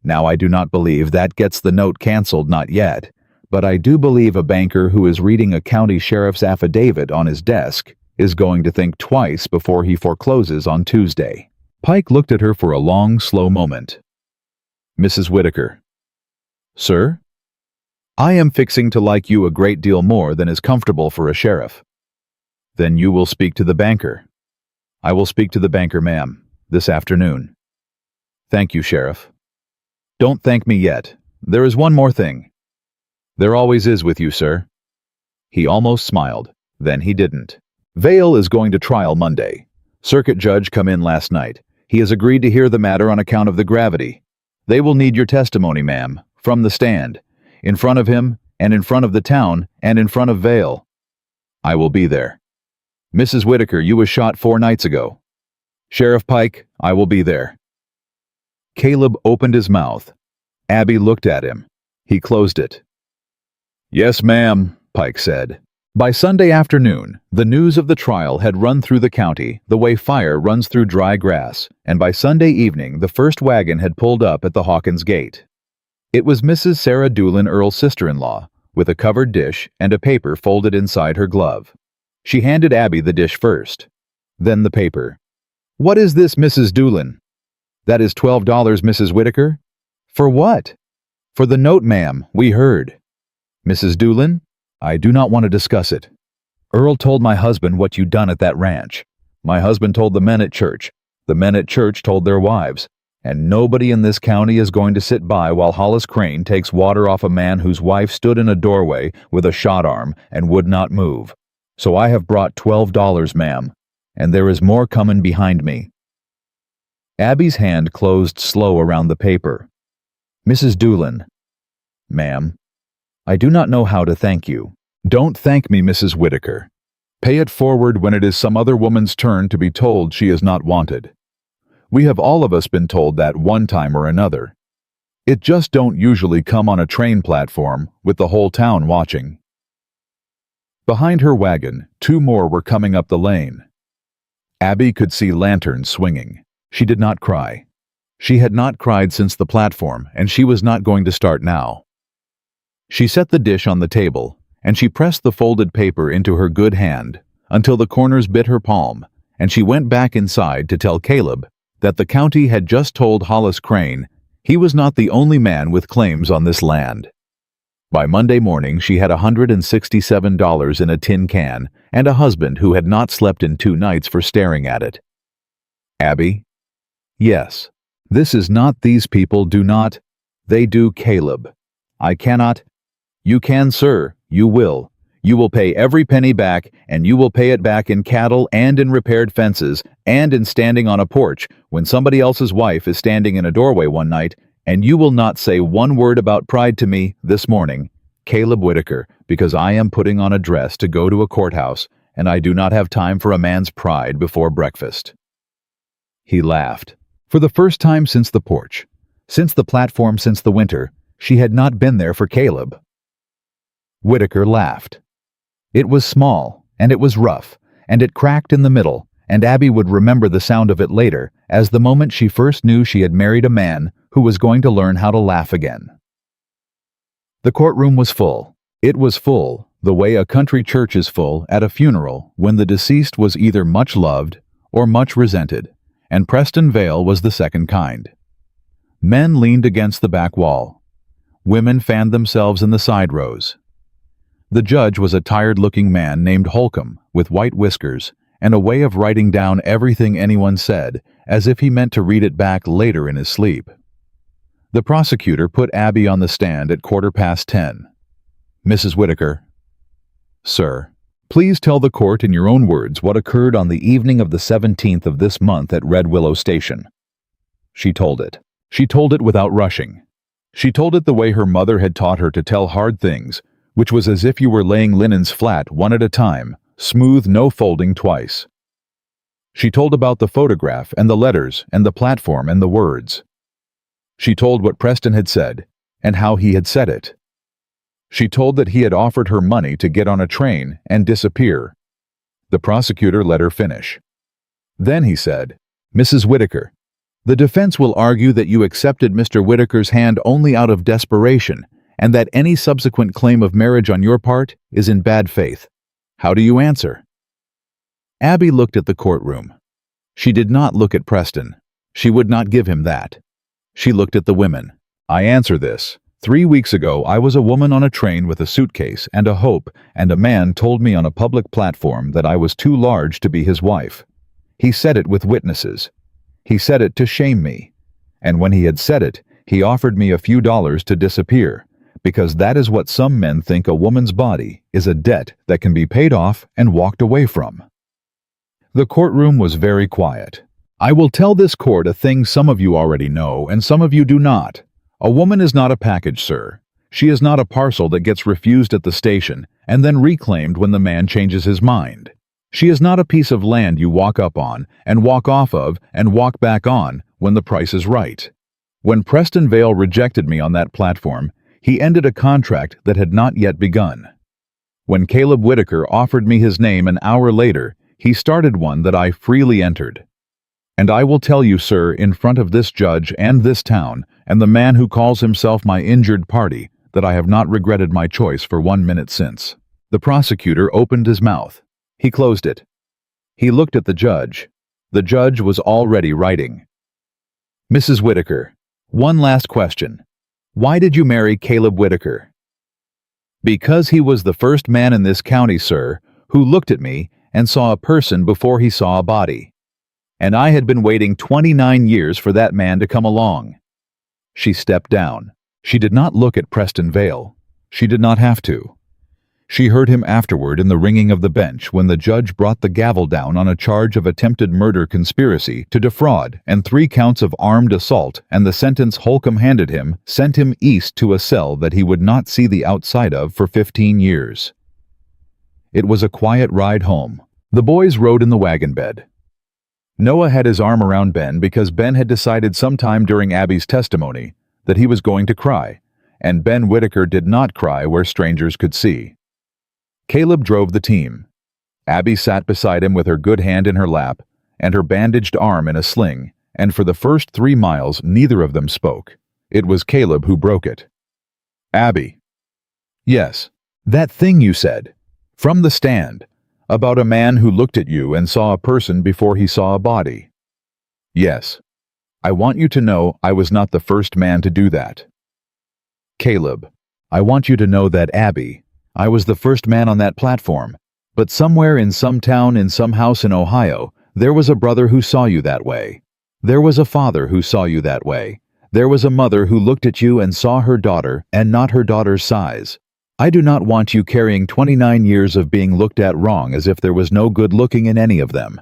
Now, I do not believe that gets the note canceled, not yet, but I do believe a banker who is reading a county sheriff's affidavit on his desk is going to think twice before he forecloses on Tuesday." Pike looked at her for a long, slow moment. "Mrs. Whitaker." "Sir?" "I am fixing to like you a great deal more than is comfortable for a sheriff." "Then you will speak to the banker." "I will speak to the banker, ma'am, this afternoon." "Thank you, Sheriff." "Don't thank me yet. There is one more thing." "There always is with you, sir." He almost smiled. Then he didn't. "Vale is going to trial Monday. Circuit judge come in last night. He has agreed to hear the matter on account of the gravity. They will need your testimony, ma'am, from the stand, in front of him, and in front of the town, and in front of Vale." "I will be there." "Mrs. Whitaker, you was shot 4 nights ago." "Sheriff Pike, I will be there." Caleb opened his mouth. Abby looked at him. He closed it. "Yes, ma'am," Pike said. By Sunday afternoon, the news of the trial had run through the county the way fire runs through dry grass, and by Sunday evening the first wagon had pulled up at the Hawkins gate. It was Mrs. Sarah Doolin Earle's sister-in-law, with a covered dish and a paper folded inside her glove. She handed Abby the dish first, then the paper. "What is this, Mrs. Doolin?" "That is $12, Mrs. Whitaker." "For what?" "For the note, ma'am, we heard." "Mrs. Doolin, I do not want to discuss it. Earl told my husband what you'd done at that ranch. My husband told the men at church. The men at church told their wives. And nobody in this county is going to sit by while Hollis Crane takes water off a man whose wife stood in a doorway with a shot arm and would not move. So I have brought $12, ma'am, and there is more coming behind me." Abby's hand closed slow around the paper. "Mrs. Doolin." "Ma'am." "I do not know how to thank you." "Don't thank me, Mrs. Whitaker. Pay it forward when it is some other woman's turn to be told she is not wanted. We have all of us been told that one time or another. It just don't usually come on a train platform with the whole town watching." Behind her wagon, 2 more were coming up the lane. Abby could see lanterns swinging. She did not cry. She had not cried since the platform, and she was not going to start now. She set the dish on the table, and she pressed the folded paper into her good hand until the corners bit her palm, and she went back inside to tell Caleb that the county had just told Hollis Crane he was not the only man with claims on this land. By Monday morning, she had $167 in a tin can and a husband who had not slept in 2 nights for staring at it. Abby? Yes. This is not these people do not. They do, Caleb. I cannot. You can, sir. You will. You will pay every penny back, and you will pay it back in cattle and in repaired fences and in standing on a porch when somebody else's wife is standing in a doorway one night, and you will not say one word about pride to me this morning, Caleb Whitaker, because I am putting on a dress to go to a courthouse, and I do not have time for a man's pride before breakfast. He laughed. For the first time since the porch, since the platform, since the winter, she had not been there for Caleb. Whitaker laughed. It was small, and it was rough, and it cracked in the middle, and Abby would remember the sound of it later as the moment she first knew she had married a man who was going to learn how to laugh again. The courtroom was full. It was full, the way a country church is full at a funeral when the deceased was either much loved or much resented, and Preston Vale was the second kind. Men leaned against the back wall. Women fanned themselves in the side rows. The judge was a tired-looking man named Holcomb, with white whiskers, and a way of writing down everything anyone said, as if he meant to read it back later in his sleep. The prosecutor put Abby on the stand at 10:15. Mrs. Whitaker. Sir, please tell the court in your own words what occurred on the evening of the 17th of this month at Red Willow Station. She told it. She told it without rushing. She told it the way her mother had taught her to tell hard things, which was as if you were laying linens flat one at a time, smooth, no folding twice. She told about the photograph and the letters and the platform and the words. She told what Preston had said and how he had said it. She told that he had offered her money to get on a train and disappear. The prosecutor let her finish. Then he said, Mrs. Whitaker, the defense will argue that you accepted Mr. Whitaker's hand only out of desperation and that any subsequent claim of marriage on your part is in bad faith. How do you answer? Abby looked at the courtroom. She did not look at Preston. She would not give him that. She looked at the women. I answer this. 3 weeks ago, I was a woman on a train with a suitcase and a hope, and a man told me on a public platform that I was too large to be his wife. He said it with witnesses. He said it to shame me. And when he had said it, he offered me a few dollars to disappear, because that is what some men think a woman's body is, a debt that can be paid off and walked away from. The courtroom was very quiet. I will tell this court a thing some of you already know and some of you do not. A woman is not a package, sir. She is not a parcel that gets refused at the station and then reclaimed when the man changes his mind. She is not a piece of land you walk up on and walk off of and walk back on when the price is right. When Preston Vale rejected me on that platform, he ended a contract that had not yet begun. When Caleb Whitaker offered me his name an hour later, he started one that I freely entered. And I will tell you, sir, in front of this judge and this town, and the man who calls himself my injured party, that I have not regretted my choice for 1 minute since. The prosecutor opened his mouth. He closed it. He looked at the judge. The judge was already writing. Mrs. Whitaker, one last question. Why did you marry Caleb Whitaker? Because he was the first man in this county, sir, who looked at me and saw a person before he saw a body. And I had been waiting 29 years for that man to come along. She stepped down. She did not look at Preston Vale. She did not have to. She heard him afterward in the ringing of the bench when the judge brought the gavel down on a charge of attempted murder conspiracy to defraud and 3 counts of armed assault, and the sentence Holcomb handed him sent him east to a cell that he would not see the outside of for 15 years. It was a quiet ride home. The boys rode in the wagon bed. Noah had his arm around Ben because Ben had decided sometime during Abby's testimony that he was going to cry, and Ben Whitaker did not cry where strangers could see. Caleb drove the team. Abby sat beside him with her good hand in her lap and her bandaged arm in a sling, and for the first 3 miles neither of them spoke. It was Caleb who broke it. Abby. Yes, that thing you said, from the stand, about a man who looked at you and saw a person before he saw a body. Yes, I want you to know I was not the first man to do that. Caleb, I want you to know that Abby, I was the first man on that platform, but somewhere in some town in some house in Ohio, there was a brother who saw you that way. There was a father who saw you that way. There was a mother who looked at you and saw her daughter and not her daughter's size. I do not want you carrying 29 years of being looked at wrong as if there was no good looking in any of them.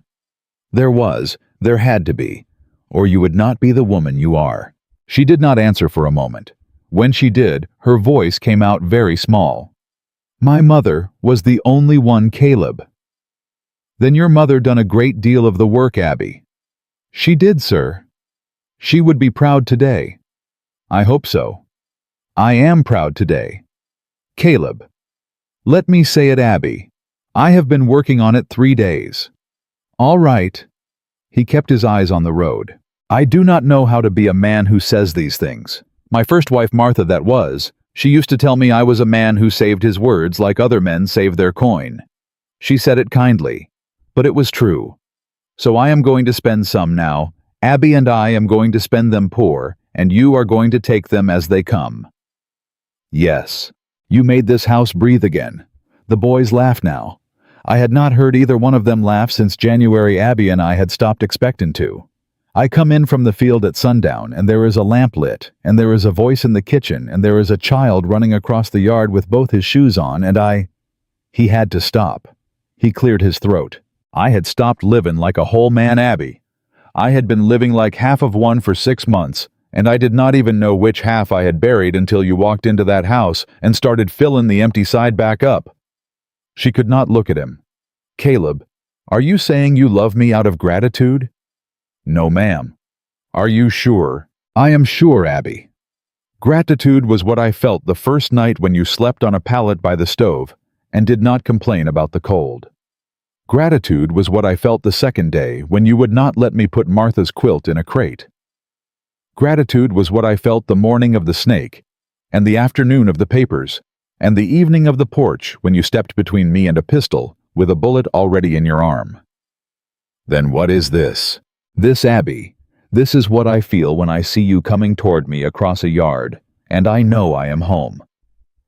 There had to be, or you would not be the woman you are. She did not answer for a moment. When she did, her voice came out very small. My mother was the only one, Caleb. Then your mother done a great deal of the work, Abby. She did, sir. She would be proud today. I hope so. I am proud today. Caleb. Let me say it, Abby. I have been working on it 3 days. All right. He kept his eyes on the road. I do not know how to be a man who says these things. My first wife, Martha, she used to tell me I was a man who saved his words like other men save their coin. She said it kindly, but it was true. So I am going to spend some now. Abby and I am going to spend them poor, and you are going to take them as they come. Yes, you made this house breathe again. The boys laugh now. I had not heard either one of them laugh since January. Abby and I had stopped expecting to. I come in from the field at sundown, and there is a lamp lit, and there is a voice in the kitchen, and there is a child running across the yard with both his shoes on, and He had to stop. He cleared his throat. I had stopped living like a whole man, Abby. I had been living like half of one for 6 months, and I did not even know which half I had buried until you walked into that house and started filling the empty side back up. She could not look at him. Caleb, are you saying you love me out of gratitude? No, ma'am. Are you sure? I am sure, Abby. Gratitude was what I felt the first night when you slept on a pallet by the stove and did not complain about the cold. Gratitude was what I felt the second day when you would not let me put Martha's quilt in a crate. Gratitude was what I felt the morning of the snake, and the afternoon of the papers, and the evening of the porch when you stepped between me and a pistol with a bullet already in your arm. Then what is this? This, Abby, this is what I feel when I see you coming toward me across a yard, and I know I am home.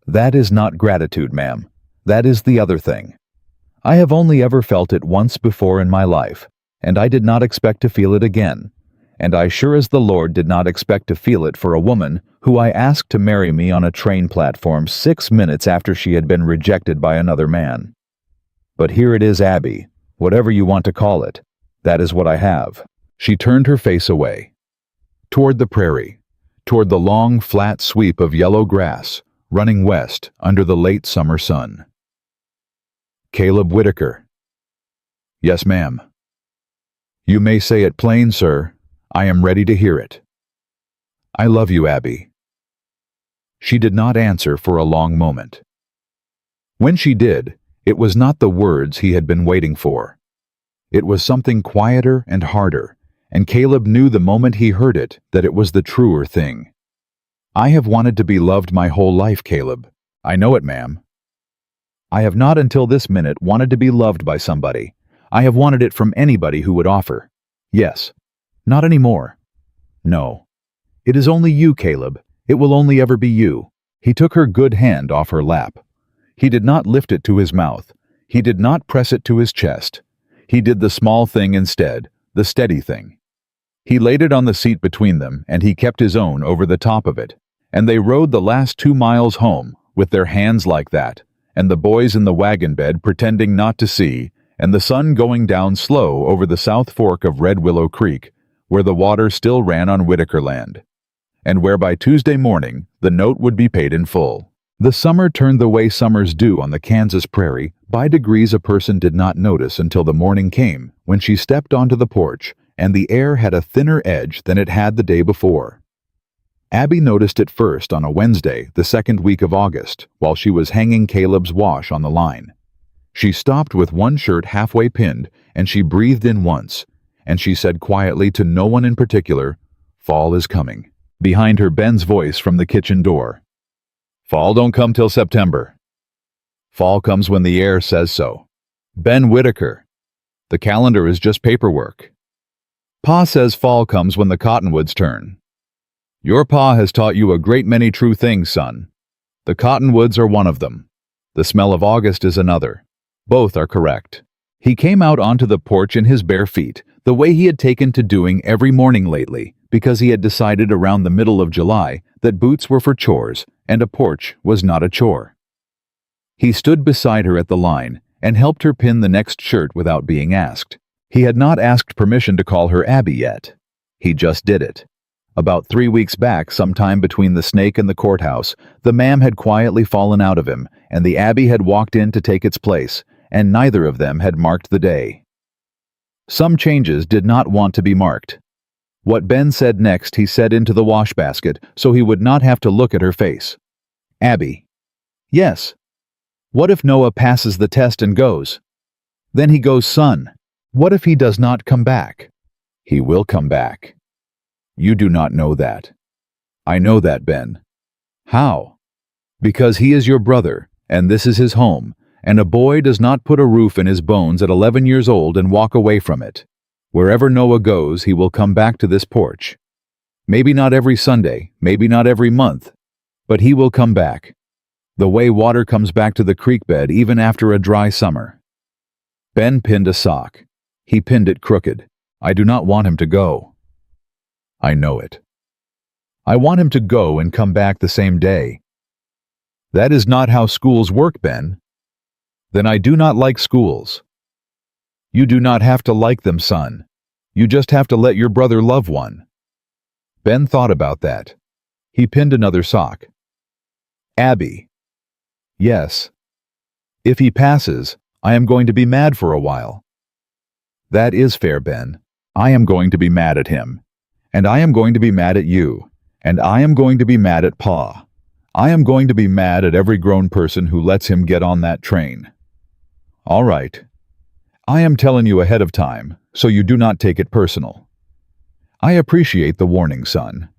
That is not gratitude, ma'am. That is the other thing. I have only ever felt it once before in my life, and I did not expect to feel it again, and I sure as the Lord did not expect to feel it for a woman who I asked to marry me on a train platform 6 minutes after she had been rejected by another man. But here it is, Abby, whatever you want to call it. That is what I have. She turned her face away, toward the prairie, toward the long, flat sweep of yellow grass, running west under the late summer sun. Caleb Whitaker. Yes, ma'am. You may say it plain, sir. I am ready to hear it. I love you, Abby. She did not answer for a long moment. When she did, it was not the words he had been waiting for. It was something quieter and harder, and Caleb knew the moment he heard it that it was the truer thing. I have wanted to be loved my whole life, Caleb. I know it, ma'am. I have not until this minute wanted to be loved by somebody. I have wanted it from anybody who would offer. Yes. Not anymore. No. It is only you, Caleb. It will only ever be you. He took her good hand off her lap. He did not lift it to his mouth. He did not press it to his chest. He did the small thing instead, the steady thing. He laid it on the seat between them, and he kept his own over the top of it, and they rode the last 2 miles home with their hands like that, and the boys in the wagon bed pretending not to see, and the sun going down slow over the south fork of Red Willow Creek, where the water still ran on Whitaker land, and where by Tuesday morning the note would be paid in full. The summer turned the way summers do on the Kansas prairie. By degrees a person did not notice until the morning came, when she stepped onto the porch, and the air had a thinner edge than it had the day before. Abby noticed it first on a Wednesday, the second week of August, while she was hanging Caleb's wash on the line. She stopped with one shirt halfway pinned, and she breathed in once, and she said quietly to no one in particular, "Fall is coming." Behind her, Ben's voice from the kitchen door. Fall don't come till September. Fall comes when the air says so. Ben Whitaker. The calendar is just paperwork. Pa says fall comes when the cottonwoods turn. Your pa has taught you a great many true things, son. The cottonwoods are one of them. The smell of August is another. Both are correct. He came out onto the porch in his bare feet, the way he had taken to doing every morning lately, because he had decided around the middle of July that boots were for chores and a porch was not a chore. He stood beside her at the line and helped her pin the next shirt without being asked. He had not asked permission to call her Abby yet. He just did it. About 3 weeks back, sometime between the snake and the courthouse, the ma'am had quietly fallen out of him, and the Abby had walked in to take its place, and neither of them had marked the day. Some changes did not want to be marked. What Ben said next he said into the wash basket so he would not have to look at her face. Abby. Yes. What if Noah passes the test and goes? Then he goes, son. What if he does not come back? He will come back. You do not know that. I know that, Ben. How? Because he is your brother, and this is his home, and a boy does not put a roof in his bones at 11 years old and walk away from it. Wherever Noah goes, he will come back to this porch. Maybe not every Sunday, maybe not every month, but he will come back. The way water comes back to the creek bed even after a dry summer. Ben pinned a sock. He pinned it crooked. I do not want him to go. I know it. I want him to go and come back the same day. That is not how schools work, Ben. Then I do not like schools. You do not have to like them, son. You just have to let your brother love one. Ben thought about that. He pinned another sock. Abby. Yes. If he passes, I am going to be mad for a while. That is fair, Ben. I am going to be mad at him. And I am going to be mad at you. And I am going to be mad at Pa. I am going to be mad at every grown person who lets him get on that train. All right. I am telling you ahead of time, so you do not take it personal. I appreciate the warning, son.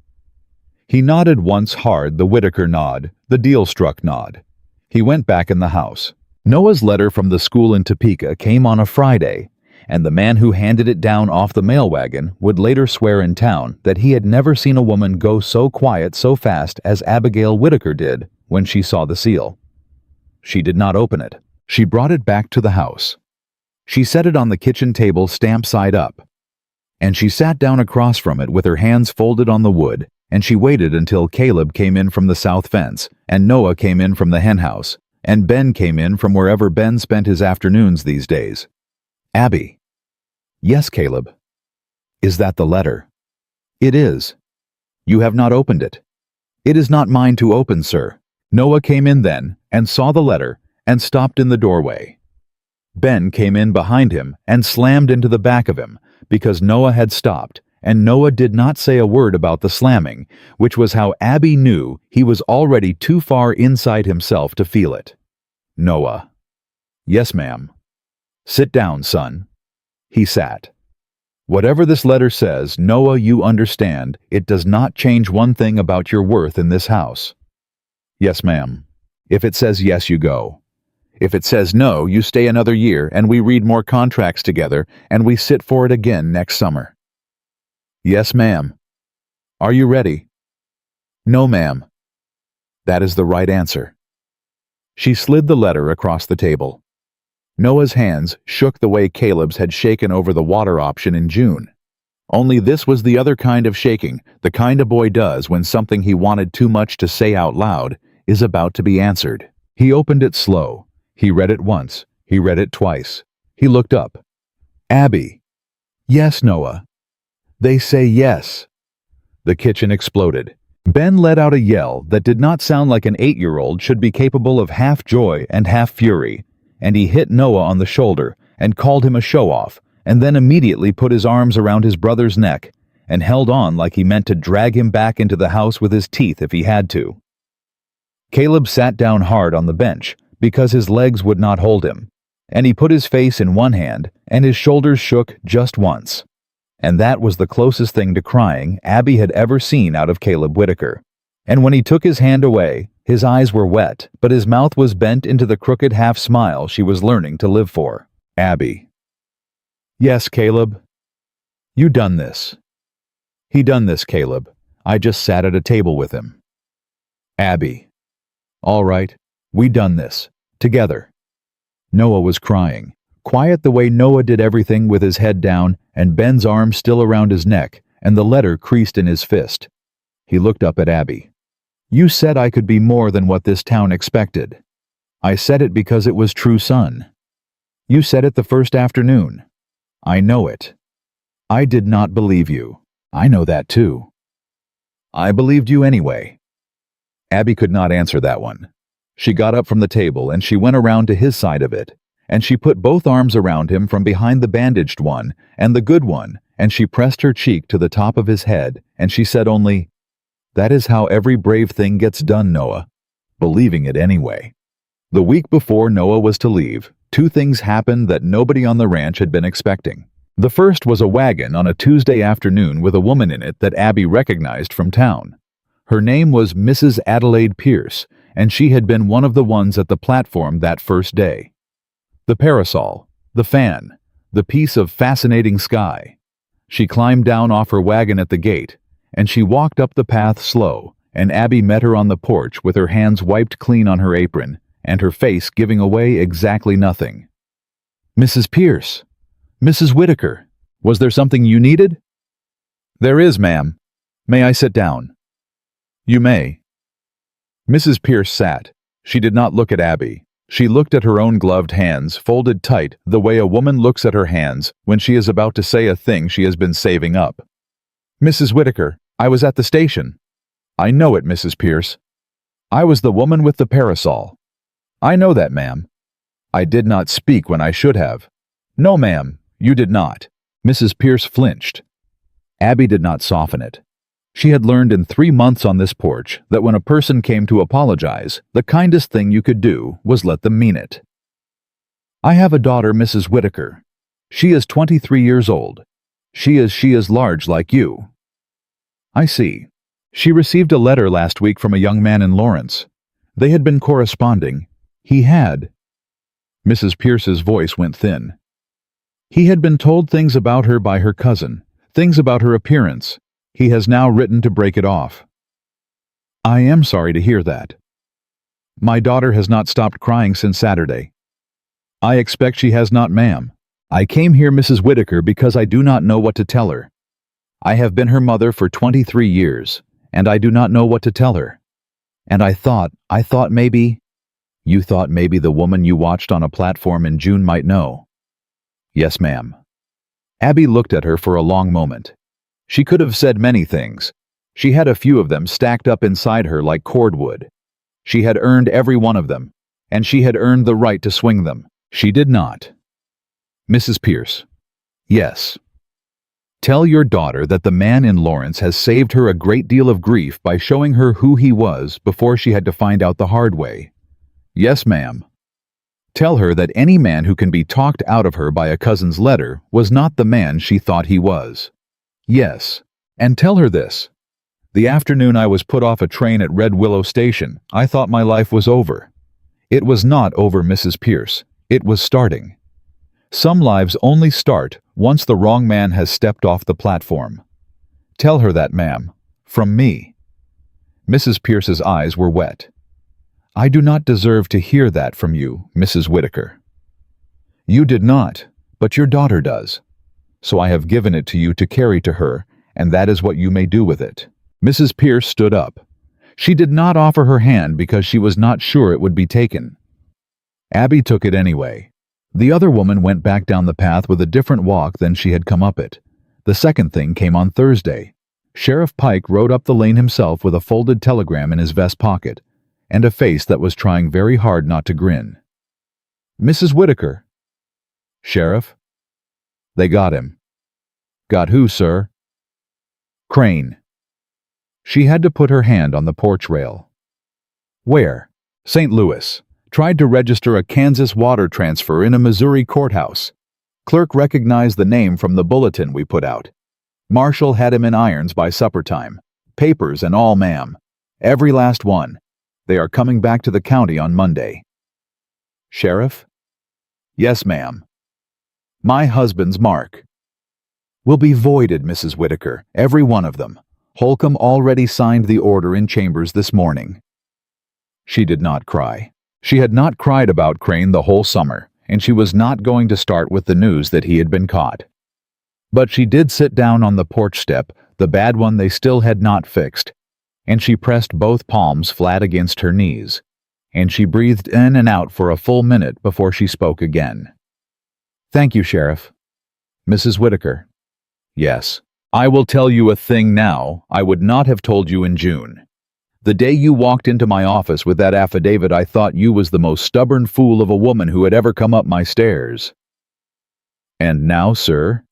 He nodded once hard, the Whitaker nod, the deal-struck nod. He went back in the house. Noah's letter from the school in Topeka came on a Friday, and the man who handed it down off the mail wagon would later swear in town that he had never seen a woman go so quiet so fast as Abigail Whitaker did when she saw the seal. She did not open it. She brought it back to the house. She set it on the kitchen table stamp side up, and she sat down across from it with her hands folded on the wood, and she waited until Caleb came in from the south fence, and Noah came in from the henhouse, and Ben came in from wherever Ben spent his afternoons these days. Abby. Yes, Caleb. Is that the letter? It is. You have not opened it. It is not mine to open, sir. Noah came in then, and saw the letter, and stopped in the doorway. Ben came in behind him and slammed into the back of him, because Noah had stopped, and Noah did not say a word about the slamming, which was how Abby knew he was already too far inside himself to feel it. Noah. Yes, ma'am. Sit down, son. He sat. Whatever this letter says, Noah, you understand, it does not change one thing about your worth in this house. Yes, ma'am. If it says yes, you go. If it says no, you stay another year and we read more contracts together and we sit for it again next summer. Yes, ma'am. Are you ready? No, ma'am. That is the right answer. She slid the letter across the table. Noah's hands shook the way Caleb's had shaken over the water option in June. Only this was the other kind of shaking, the kind a boy does when something he wanted too much to say out loud is about to be answered. He opened it slow. He read it once. He read it twice. He looked up. Abby. Yes, Noah. They say yes. The kitchen exploded. Ben let out a yell that did not sound like an 8-year-old should be capable of half joy and half fury, and he hit Noah on the shoulder and called him a show-off, and then immediately put his arms around his brother's neck and held on like he meant to drag him back into the house with his teeth if he had to. Caleb sat down hard on the bench because his legs would not hold him, and he put his face in one hand and his shoulders shook just once. And that was the closest thing to crying Abby had ever seen out of Caleb Whitaker. And when he took his hand away, His eyes were wet, but his mouth was bent into the crooked half-smile she was learning to live for. Abby. Yes, Caleb. You done this. He done this, Caleb. I just sat at a table with him. Abby. All right, we done this. Together. Noah was crying, quiet the way Noah did everything, with his head down and Ben's arm still around his neck and the letter creased in his fist. He looked up at Abby. You said I could be more than what this town expected. I said it because it was true, son. You said it the first afternoon. I know it. I did not believe you. I know that too. I believed you anyway. Abby could not answer that one. She got up from the table and she went around to his side of it, and she put both arms around him from behind the bandaged one and the good one, and she pressed her cheek to the top of his head, and she said only, That is how every brave thing gets done, Noah. Believing it anyway. The week before Noah was to leave, two things happened that nobody on the ranch had been expecting. The first was a wagon on a Tuesday afternoon with a woman in it that Abby recognized from town. Her name was Mrs. Adelaide Pierce, and she had been one of the ones at the platform that first day. The parasol, the fan, the piece of fascinating sky. She climbed down off her wagon at the gate, and she walked up the path slow, and Abby met her on the porch with her hands wiped clean on her apron, and her face giving away exactly nothing. Mrs. Pierce. Mrs. Whitaker. Was there something you needed? There is, ma'am. May I sit down? You may. Mrs. Pierce sat. She did not look at Abby. She looked at her own gloved hands, folded tight, the way a woman looks at her hands when she is about to say a thing she has been saving up. Mrs. Whitaker, I was at the station. I know it, Mrs. Pierce. I was the woman with the parasol. I know that, ma'am. I did not speak when I should have. No, ma'am, you did not. Mrs. Pierce flinched. Abby did not soften it. She had learned in 3 months on this porch that when a person came to apologize, the kindest thing you could do was let them mean it. I have a daughter, Mrs. Whitaker. She is 23 years old. She is large like you. I see. She received a letter last week from a young man in Lawrence. They had been corresponding. He had. Mrs. Pierce's voice went thin. He had been told things about her by her cousin, things about her appearance. He has now written to break it off. I am sorry to hear that. My daughter has not stopped crying since Saturday. I expect she has not, ma'am. I came here, Mrs. Whitaker, because I do not know what to tell her. I have been her mother for 23 years, and I do not know what to tell her. And I thought maybe... You thought maybe the woman you watched on a platform in June might know. Yes, ma'am. Abby looked at her for a long moment. She could have said many things. She had a few of them stacked up inside her like cordwood. She had earned every one of them, and she had earned the right to swing them. She did not. Mrs. Pierce. Yes. Tell your daughter that the man in Lawrence has saved her a great deal of grief by showing her who he was before she had to find out the hard way. Yes, ma'am. Tell her that any man who can be talked out of her by a cousin's letter was not the man she thought he was. Yes, and tell her this. The afternoon I was put off a train at Red Willow Station, I thought my life was over. It was not over, Mrs. Pierce. It was starting. Some lives only start once the wrong man has stepped off the platform. Tell her that, ma'am. From me. Mrs. Pierce's eyes were wet. I do not deserve to hear that from you, Mrs. Whitaker. You did not, but your daughter does. So I have given it to you to carry to her, and that is what you may do with it. Mrs. Pierce stood up. She did not offer her hand because she was not sure it would be taken. Abby took it anyway. The other woman went back down the path with a different walk than she had come up it. The second thing came on Thursday. Sheriff Pike rode up the lane himself with a folded telegram in his vest pocket, and a face that was trying very hard not to grin. Mrs. Whitaker. Sheriff? They got him. Got who, sir? Crane. She had to put her hand on the porch rail. Where? St. Louis. Tried to register a Kansas water transfer in a Missouri courthouse. Clerk recognized the name from the bulletin we put out. Marshall had him in irons by supper time. Papers and all, ma'am. Every last one. They are coming back to the county on Monday. Sheriff? Yes, ma'am. My husband's mark. Will be voided, Mrs. Whitaker, every one of them. Holcomb already signed the order in chambers this morning. She did not cry. She had not cried about Crane the whole summer, and she was not going to start with the news that he had been caught. But she did sit down on the porch step, the bad one they still had not fixed, and she pressed both palms flat against her knees, and she breathed in and out for a full minute before she spoke again. Thank you, Sheriff. Mrs. Whitaker. Yes. I will tell you a thing now I would not have told you in June. The day you walked into my office with that affidavit, I thought you was the most stubborn fool of a woman who had ever come up my stairs. And now, sir?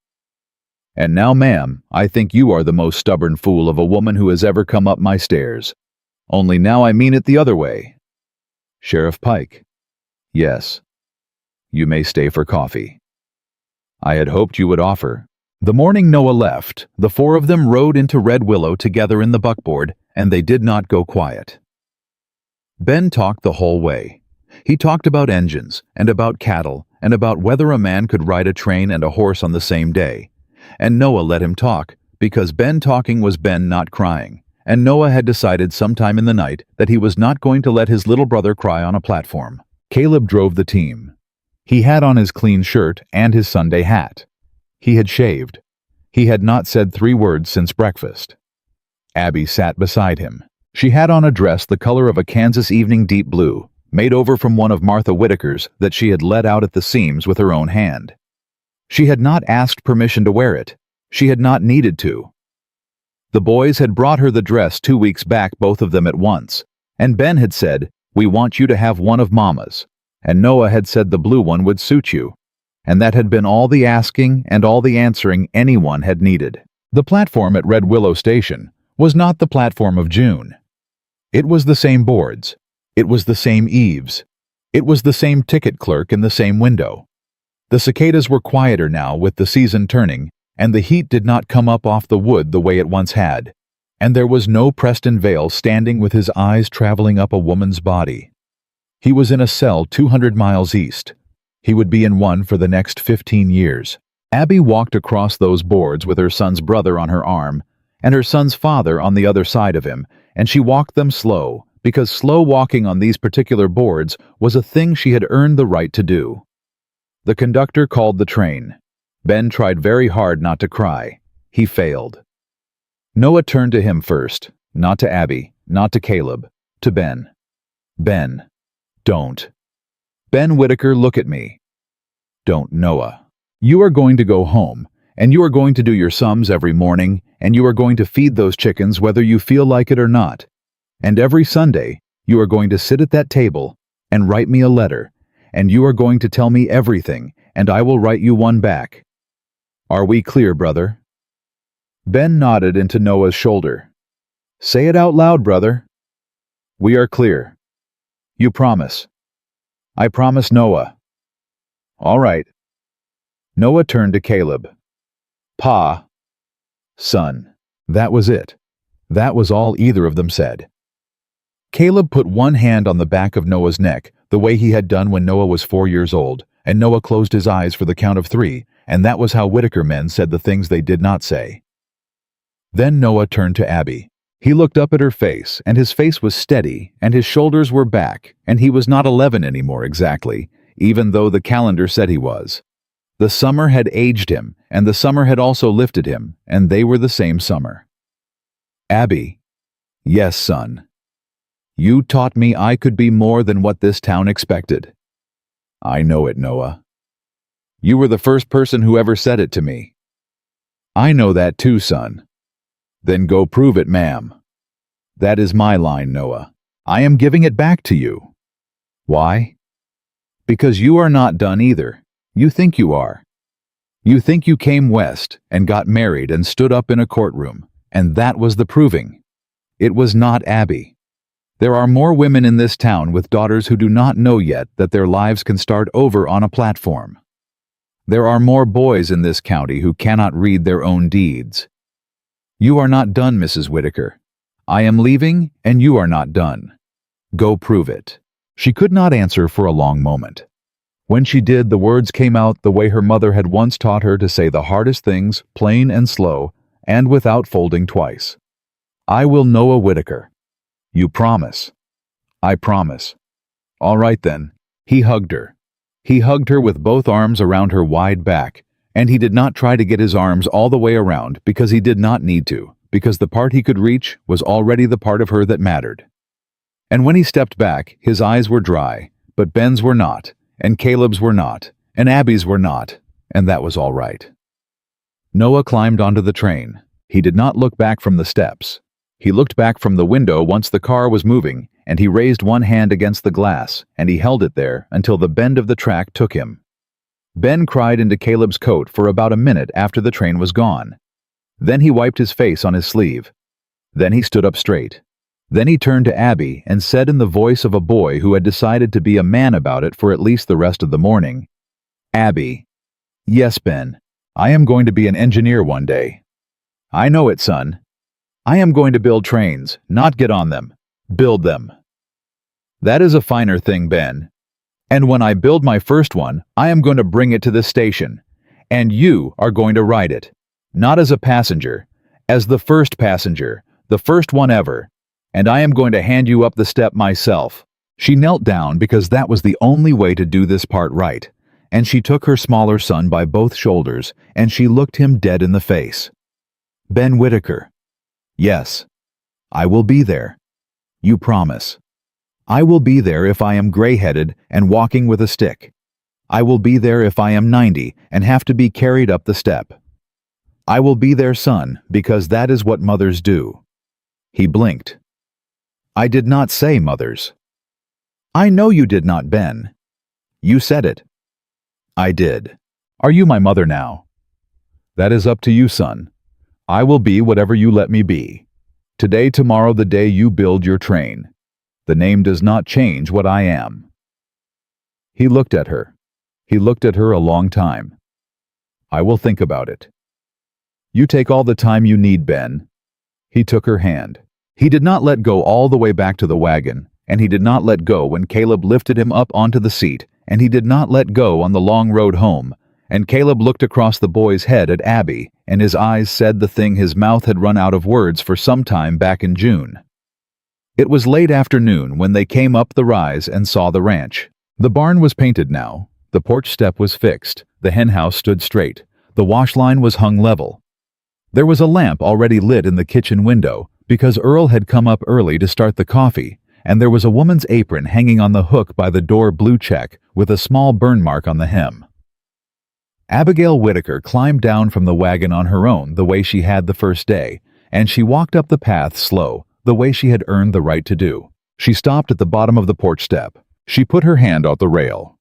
And now, ma'am, I think you are the most stubborn fool of a woman who has ever come up my stairs. Only now I mean it the other way. Sheriff Pike. Yes. You may stay for coffee. I had hoped you would offer. The morning Noah left, the four of them rode into Red Willow together in the buckboard, and they did not go quiet. Ben talked the whole way. He talked about engines, and about cattle, and about whether a man could ride a train and a horse on the same day. And Noah let him talk, because Ben talking was Ben not crying, and Noah had decided sometime in the night that he was not going to let his little brother cry on a platform. Caleb drove the team. He had on his clean shirt and his Sunday hat. He had shaved. He had not said 3 words since breakfast. Abby sat beside him. She had on a dress the color of a Kansas evening deep blue, made over from one of Martha Whitaker's that she had let out at the seams with her own hand. She had not asked permission to wear it. She had not needed to. The boys had brought her the dress 2 weeks back, both of them at once, and Ben had said, "We want you to have one of Mama's," and Noah had said the blue one would suit you. And that had been all the asking and all the answering anyone had needed. The platform at Red Willow Station was not the platform of June. It was the same boards. It was the same eaves. It was the same ticket clerk in the same window. The cicadas were quieter now with the season turning, and the heat did not come up off the wood the way it once had, and there was no Preston Vale standing with his eyes traveling up a woman's body. He was in a cell 200 miles east. He would be in one for the next 15 years. Abby walked across those boards with her son's brother on her arm, and her son's father on the other side of him, and she walked them slow, because slow walking on these particular boards was a thing she had earned the right to do. The conductor called the train. Ben tried very hard not to cry. He failed. Noah turned to him first, not to Abby, not to Caleb, to Ben. Ben, don't. Ben Whitaker, look at me. Don't, Noah. You are going to go home, and you are going to do your sums every morning, and you are going to feed those chickens whether you feel like it or not. And every Sunday, you are going to sit at that table and write me a letter, and you are going to tell me everything, and I will write you one back. Are we clear, brother? Ben nodded into Noah's shoulder. Say it out loud, brother. We are clear. You promise. I promise, Noah. All right. Noah turned to Caleb. Pa. Son. That was it. That was all either of them said. Caleb put one hand on the back of Noah's neck, the way he had done when Noah was 4 years old, and Noah closed his eyes for the count of 3, and that was how Whitaker men said the things they did not say. Then Noah turned to Abby. He looked up at her face, and his face was steady, and his shoulders were back, and he was not 11 anymore exactly, even though the calendar said he was. The summer had aged him, and the summer had also lifted him, and they were the same summer. Abby. Yes, son. You taught me I could be more than what this town expected. I know it, Noah. You were the first person who ever said it to me. I know that too, son. Then go prove it, ma'am. That is my line, Noah. I am giving it back to you. Why? Because you are not done either. You think you are. You think you came west and got married and stood up in a courtroom, and that was the proving. It was not Abby. There are more women in this town with daughters who do not know yet that their lives can start over on a platform. There are more boys in this county who cannot read their own deeds. You are not done, Mrs. Whitaker. I am leaving, and you are not done. Go prove it. She could not answer for a long moment. When she did, the words came out the way her mother had once taught her to say the hardest things, plain and slow, and without folding twice. I will Noah Whitaker. You promise? I promise. All right then. He hugged her. He hugged her with both arms around her wide back, and he did not try to get his arms all the way around because he did not need to, because the part he could reach was already the part of her that mattered. And when he stepped back, his eyes were dry, but Ben's were not, and Caleb's were not, and Abby's were not, and that was all right. Noah climbed onto the train. He did not look back from the steps. He looked back from the window once the car was moving, and he raised one hand against the glass, and he held it there until the bend of the track took him. Ben cried into Caleb's coat for about a minute after the train was gone. Then he wiped his face on his sleeve. Then he stood up straight. Then he turned to Abby and said in the voice of a boy who had decided to be a man about it for at least the rest of the morning, "Abby." "Yes, Ben. I am going to be an engineer one day." "I know it, son. I am going to build trains, not get on them. Build them." "That is a finer thing, Ben. And when I build my first one, I am going to bring it to this station. And you are going to ride it. Not as a passenger, as the first passenger, the first one ever. And I am going to hand you up the step myself." She knelt down because that was the only way to do this part right, and she took her smaller son by both shoulders, and she looked him dead in the face. "Ben Whitaker." "Yes. I will be there. You promise." "I will be there if I am gray-headed and walking with a stick. I will be there if I am 90 and have to be carried up the step. I will be there, son, because that is what mothers do." He blinked. "I did not say mothers." "I know you did not, Ben. You said it." "I did. Are you my mother now?" "That is up to you, son. I will be whatever you let me be. Today, tomorrow, the day you build your train. The name does not change what I am." He looked at her. He looked at her a long time. "I will think about it." "You take all the time you need, Ben." He took her hand. He did not let go all the way back to the wagon, and he did not let go when Caleb lifted him up onto the seat, and he did not let go on the long road home, and Caleb looked across the boy's head at Abby, and his eyes said the thing his mouth had run out of words for some time back in June. It was late afternoon when they came up the rise and saw the ranch. The barn was painted now, the porch step was fixed, the henhouse stood straight, the wash line was hung level. There was a lamp already lit in the kitchen window, because Earl had come up early to start the coffee, and there was a woman's apron hanging on the hook by the door blue check with a small burn mark on the hem. Abigail Whitaker climbed down from the wagon on her own the way she had the first day, and she walked up the path slow, the way she had earned the right to do. She stopped at the bottom of the porch step. She put her hand on the rail.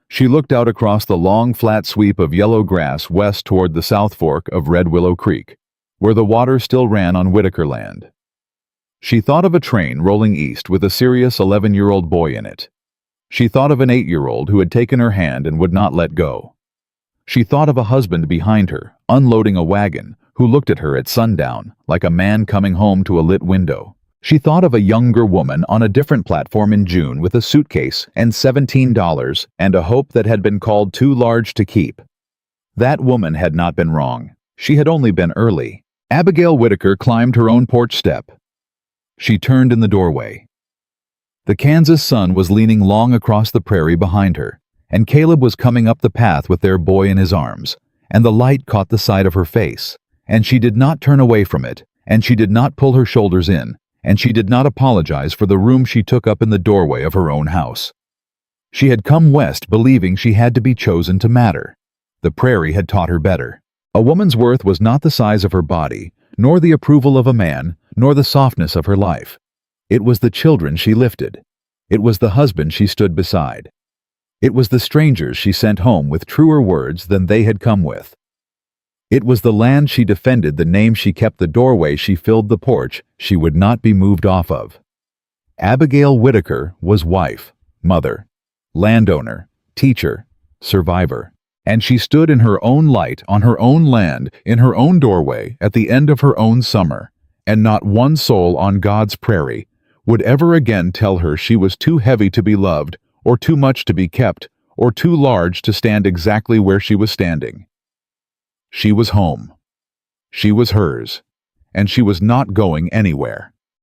She looked out across the long flat sweep of yellow grass west toward the South Fork of Red Willow Creek, where the water still ran on Whitaker land. She thought of a train rolling east with a serious 11-year-old boy in it. She thought of an 8-year-old who had taken her hand and would not let go. She thought of a husband behind her, unloading a wagon, who looked at her at sundown, like a man coming home to a lit window. She thought of a younger woman on a different platform in June with a suitcase and $17 and a hope that had been called too large to keep. That woman had not been wrong. She had only been early. Abigail Whitaker climbed her own porch step. She turned in the doorway. The Kansas sun was leaning long across the prairie behind her, and Caleb was coming up the path with their boy in his arms, and the light caught the side of her face, and she did not turn away from it, and she did not pull her shoulders in, and she did not apologize for the room she took up in the doorway of her own house. She had come west believing she had to be chosen to matter. The prairie had taught her better. A woman's worth was not the size of her body, nor the approval of a man, nor the softness of her life. It was the children she lifted. It was the husband she stood beside. It was the strangers she sent home with truer words than they had come with. It was the land she defended, the name she kept, the doorway she filled, the porch she would not be moved off of. Abigail Whitaker was wife, mother, landowner, teacher, survivor. And she stood in her own light, on her own land, in her own doorway, at the end of her own summer, and not one soul on God's prairie would ever again tell her she was too heavy to be loved, or too much to be kept, or too large to stand exactly where she was standing. She was home. She was hers, and she was not going anywhere.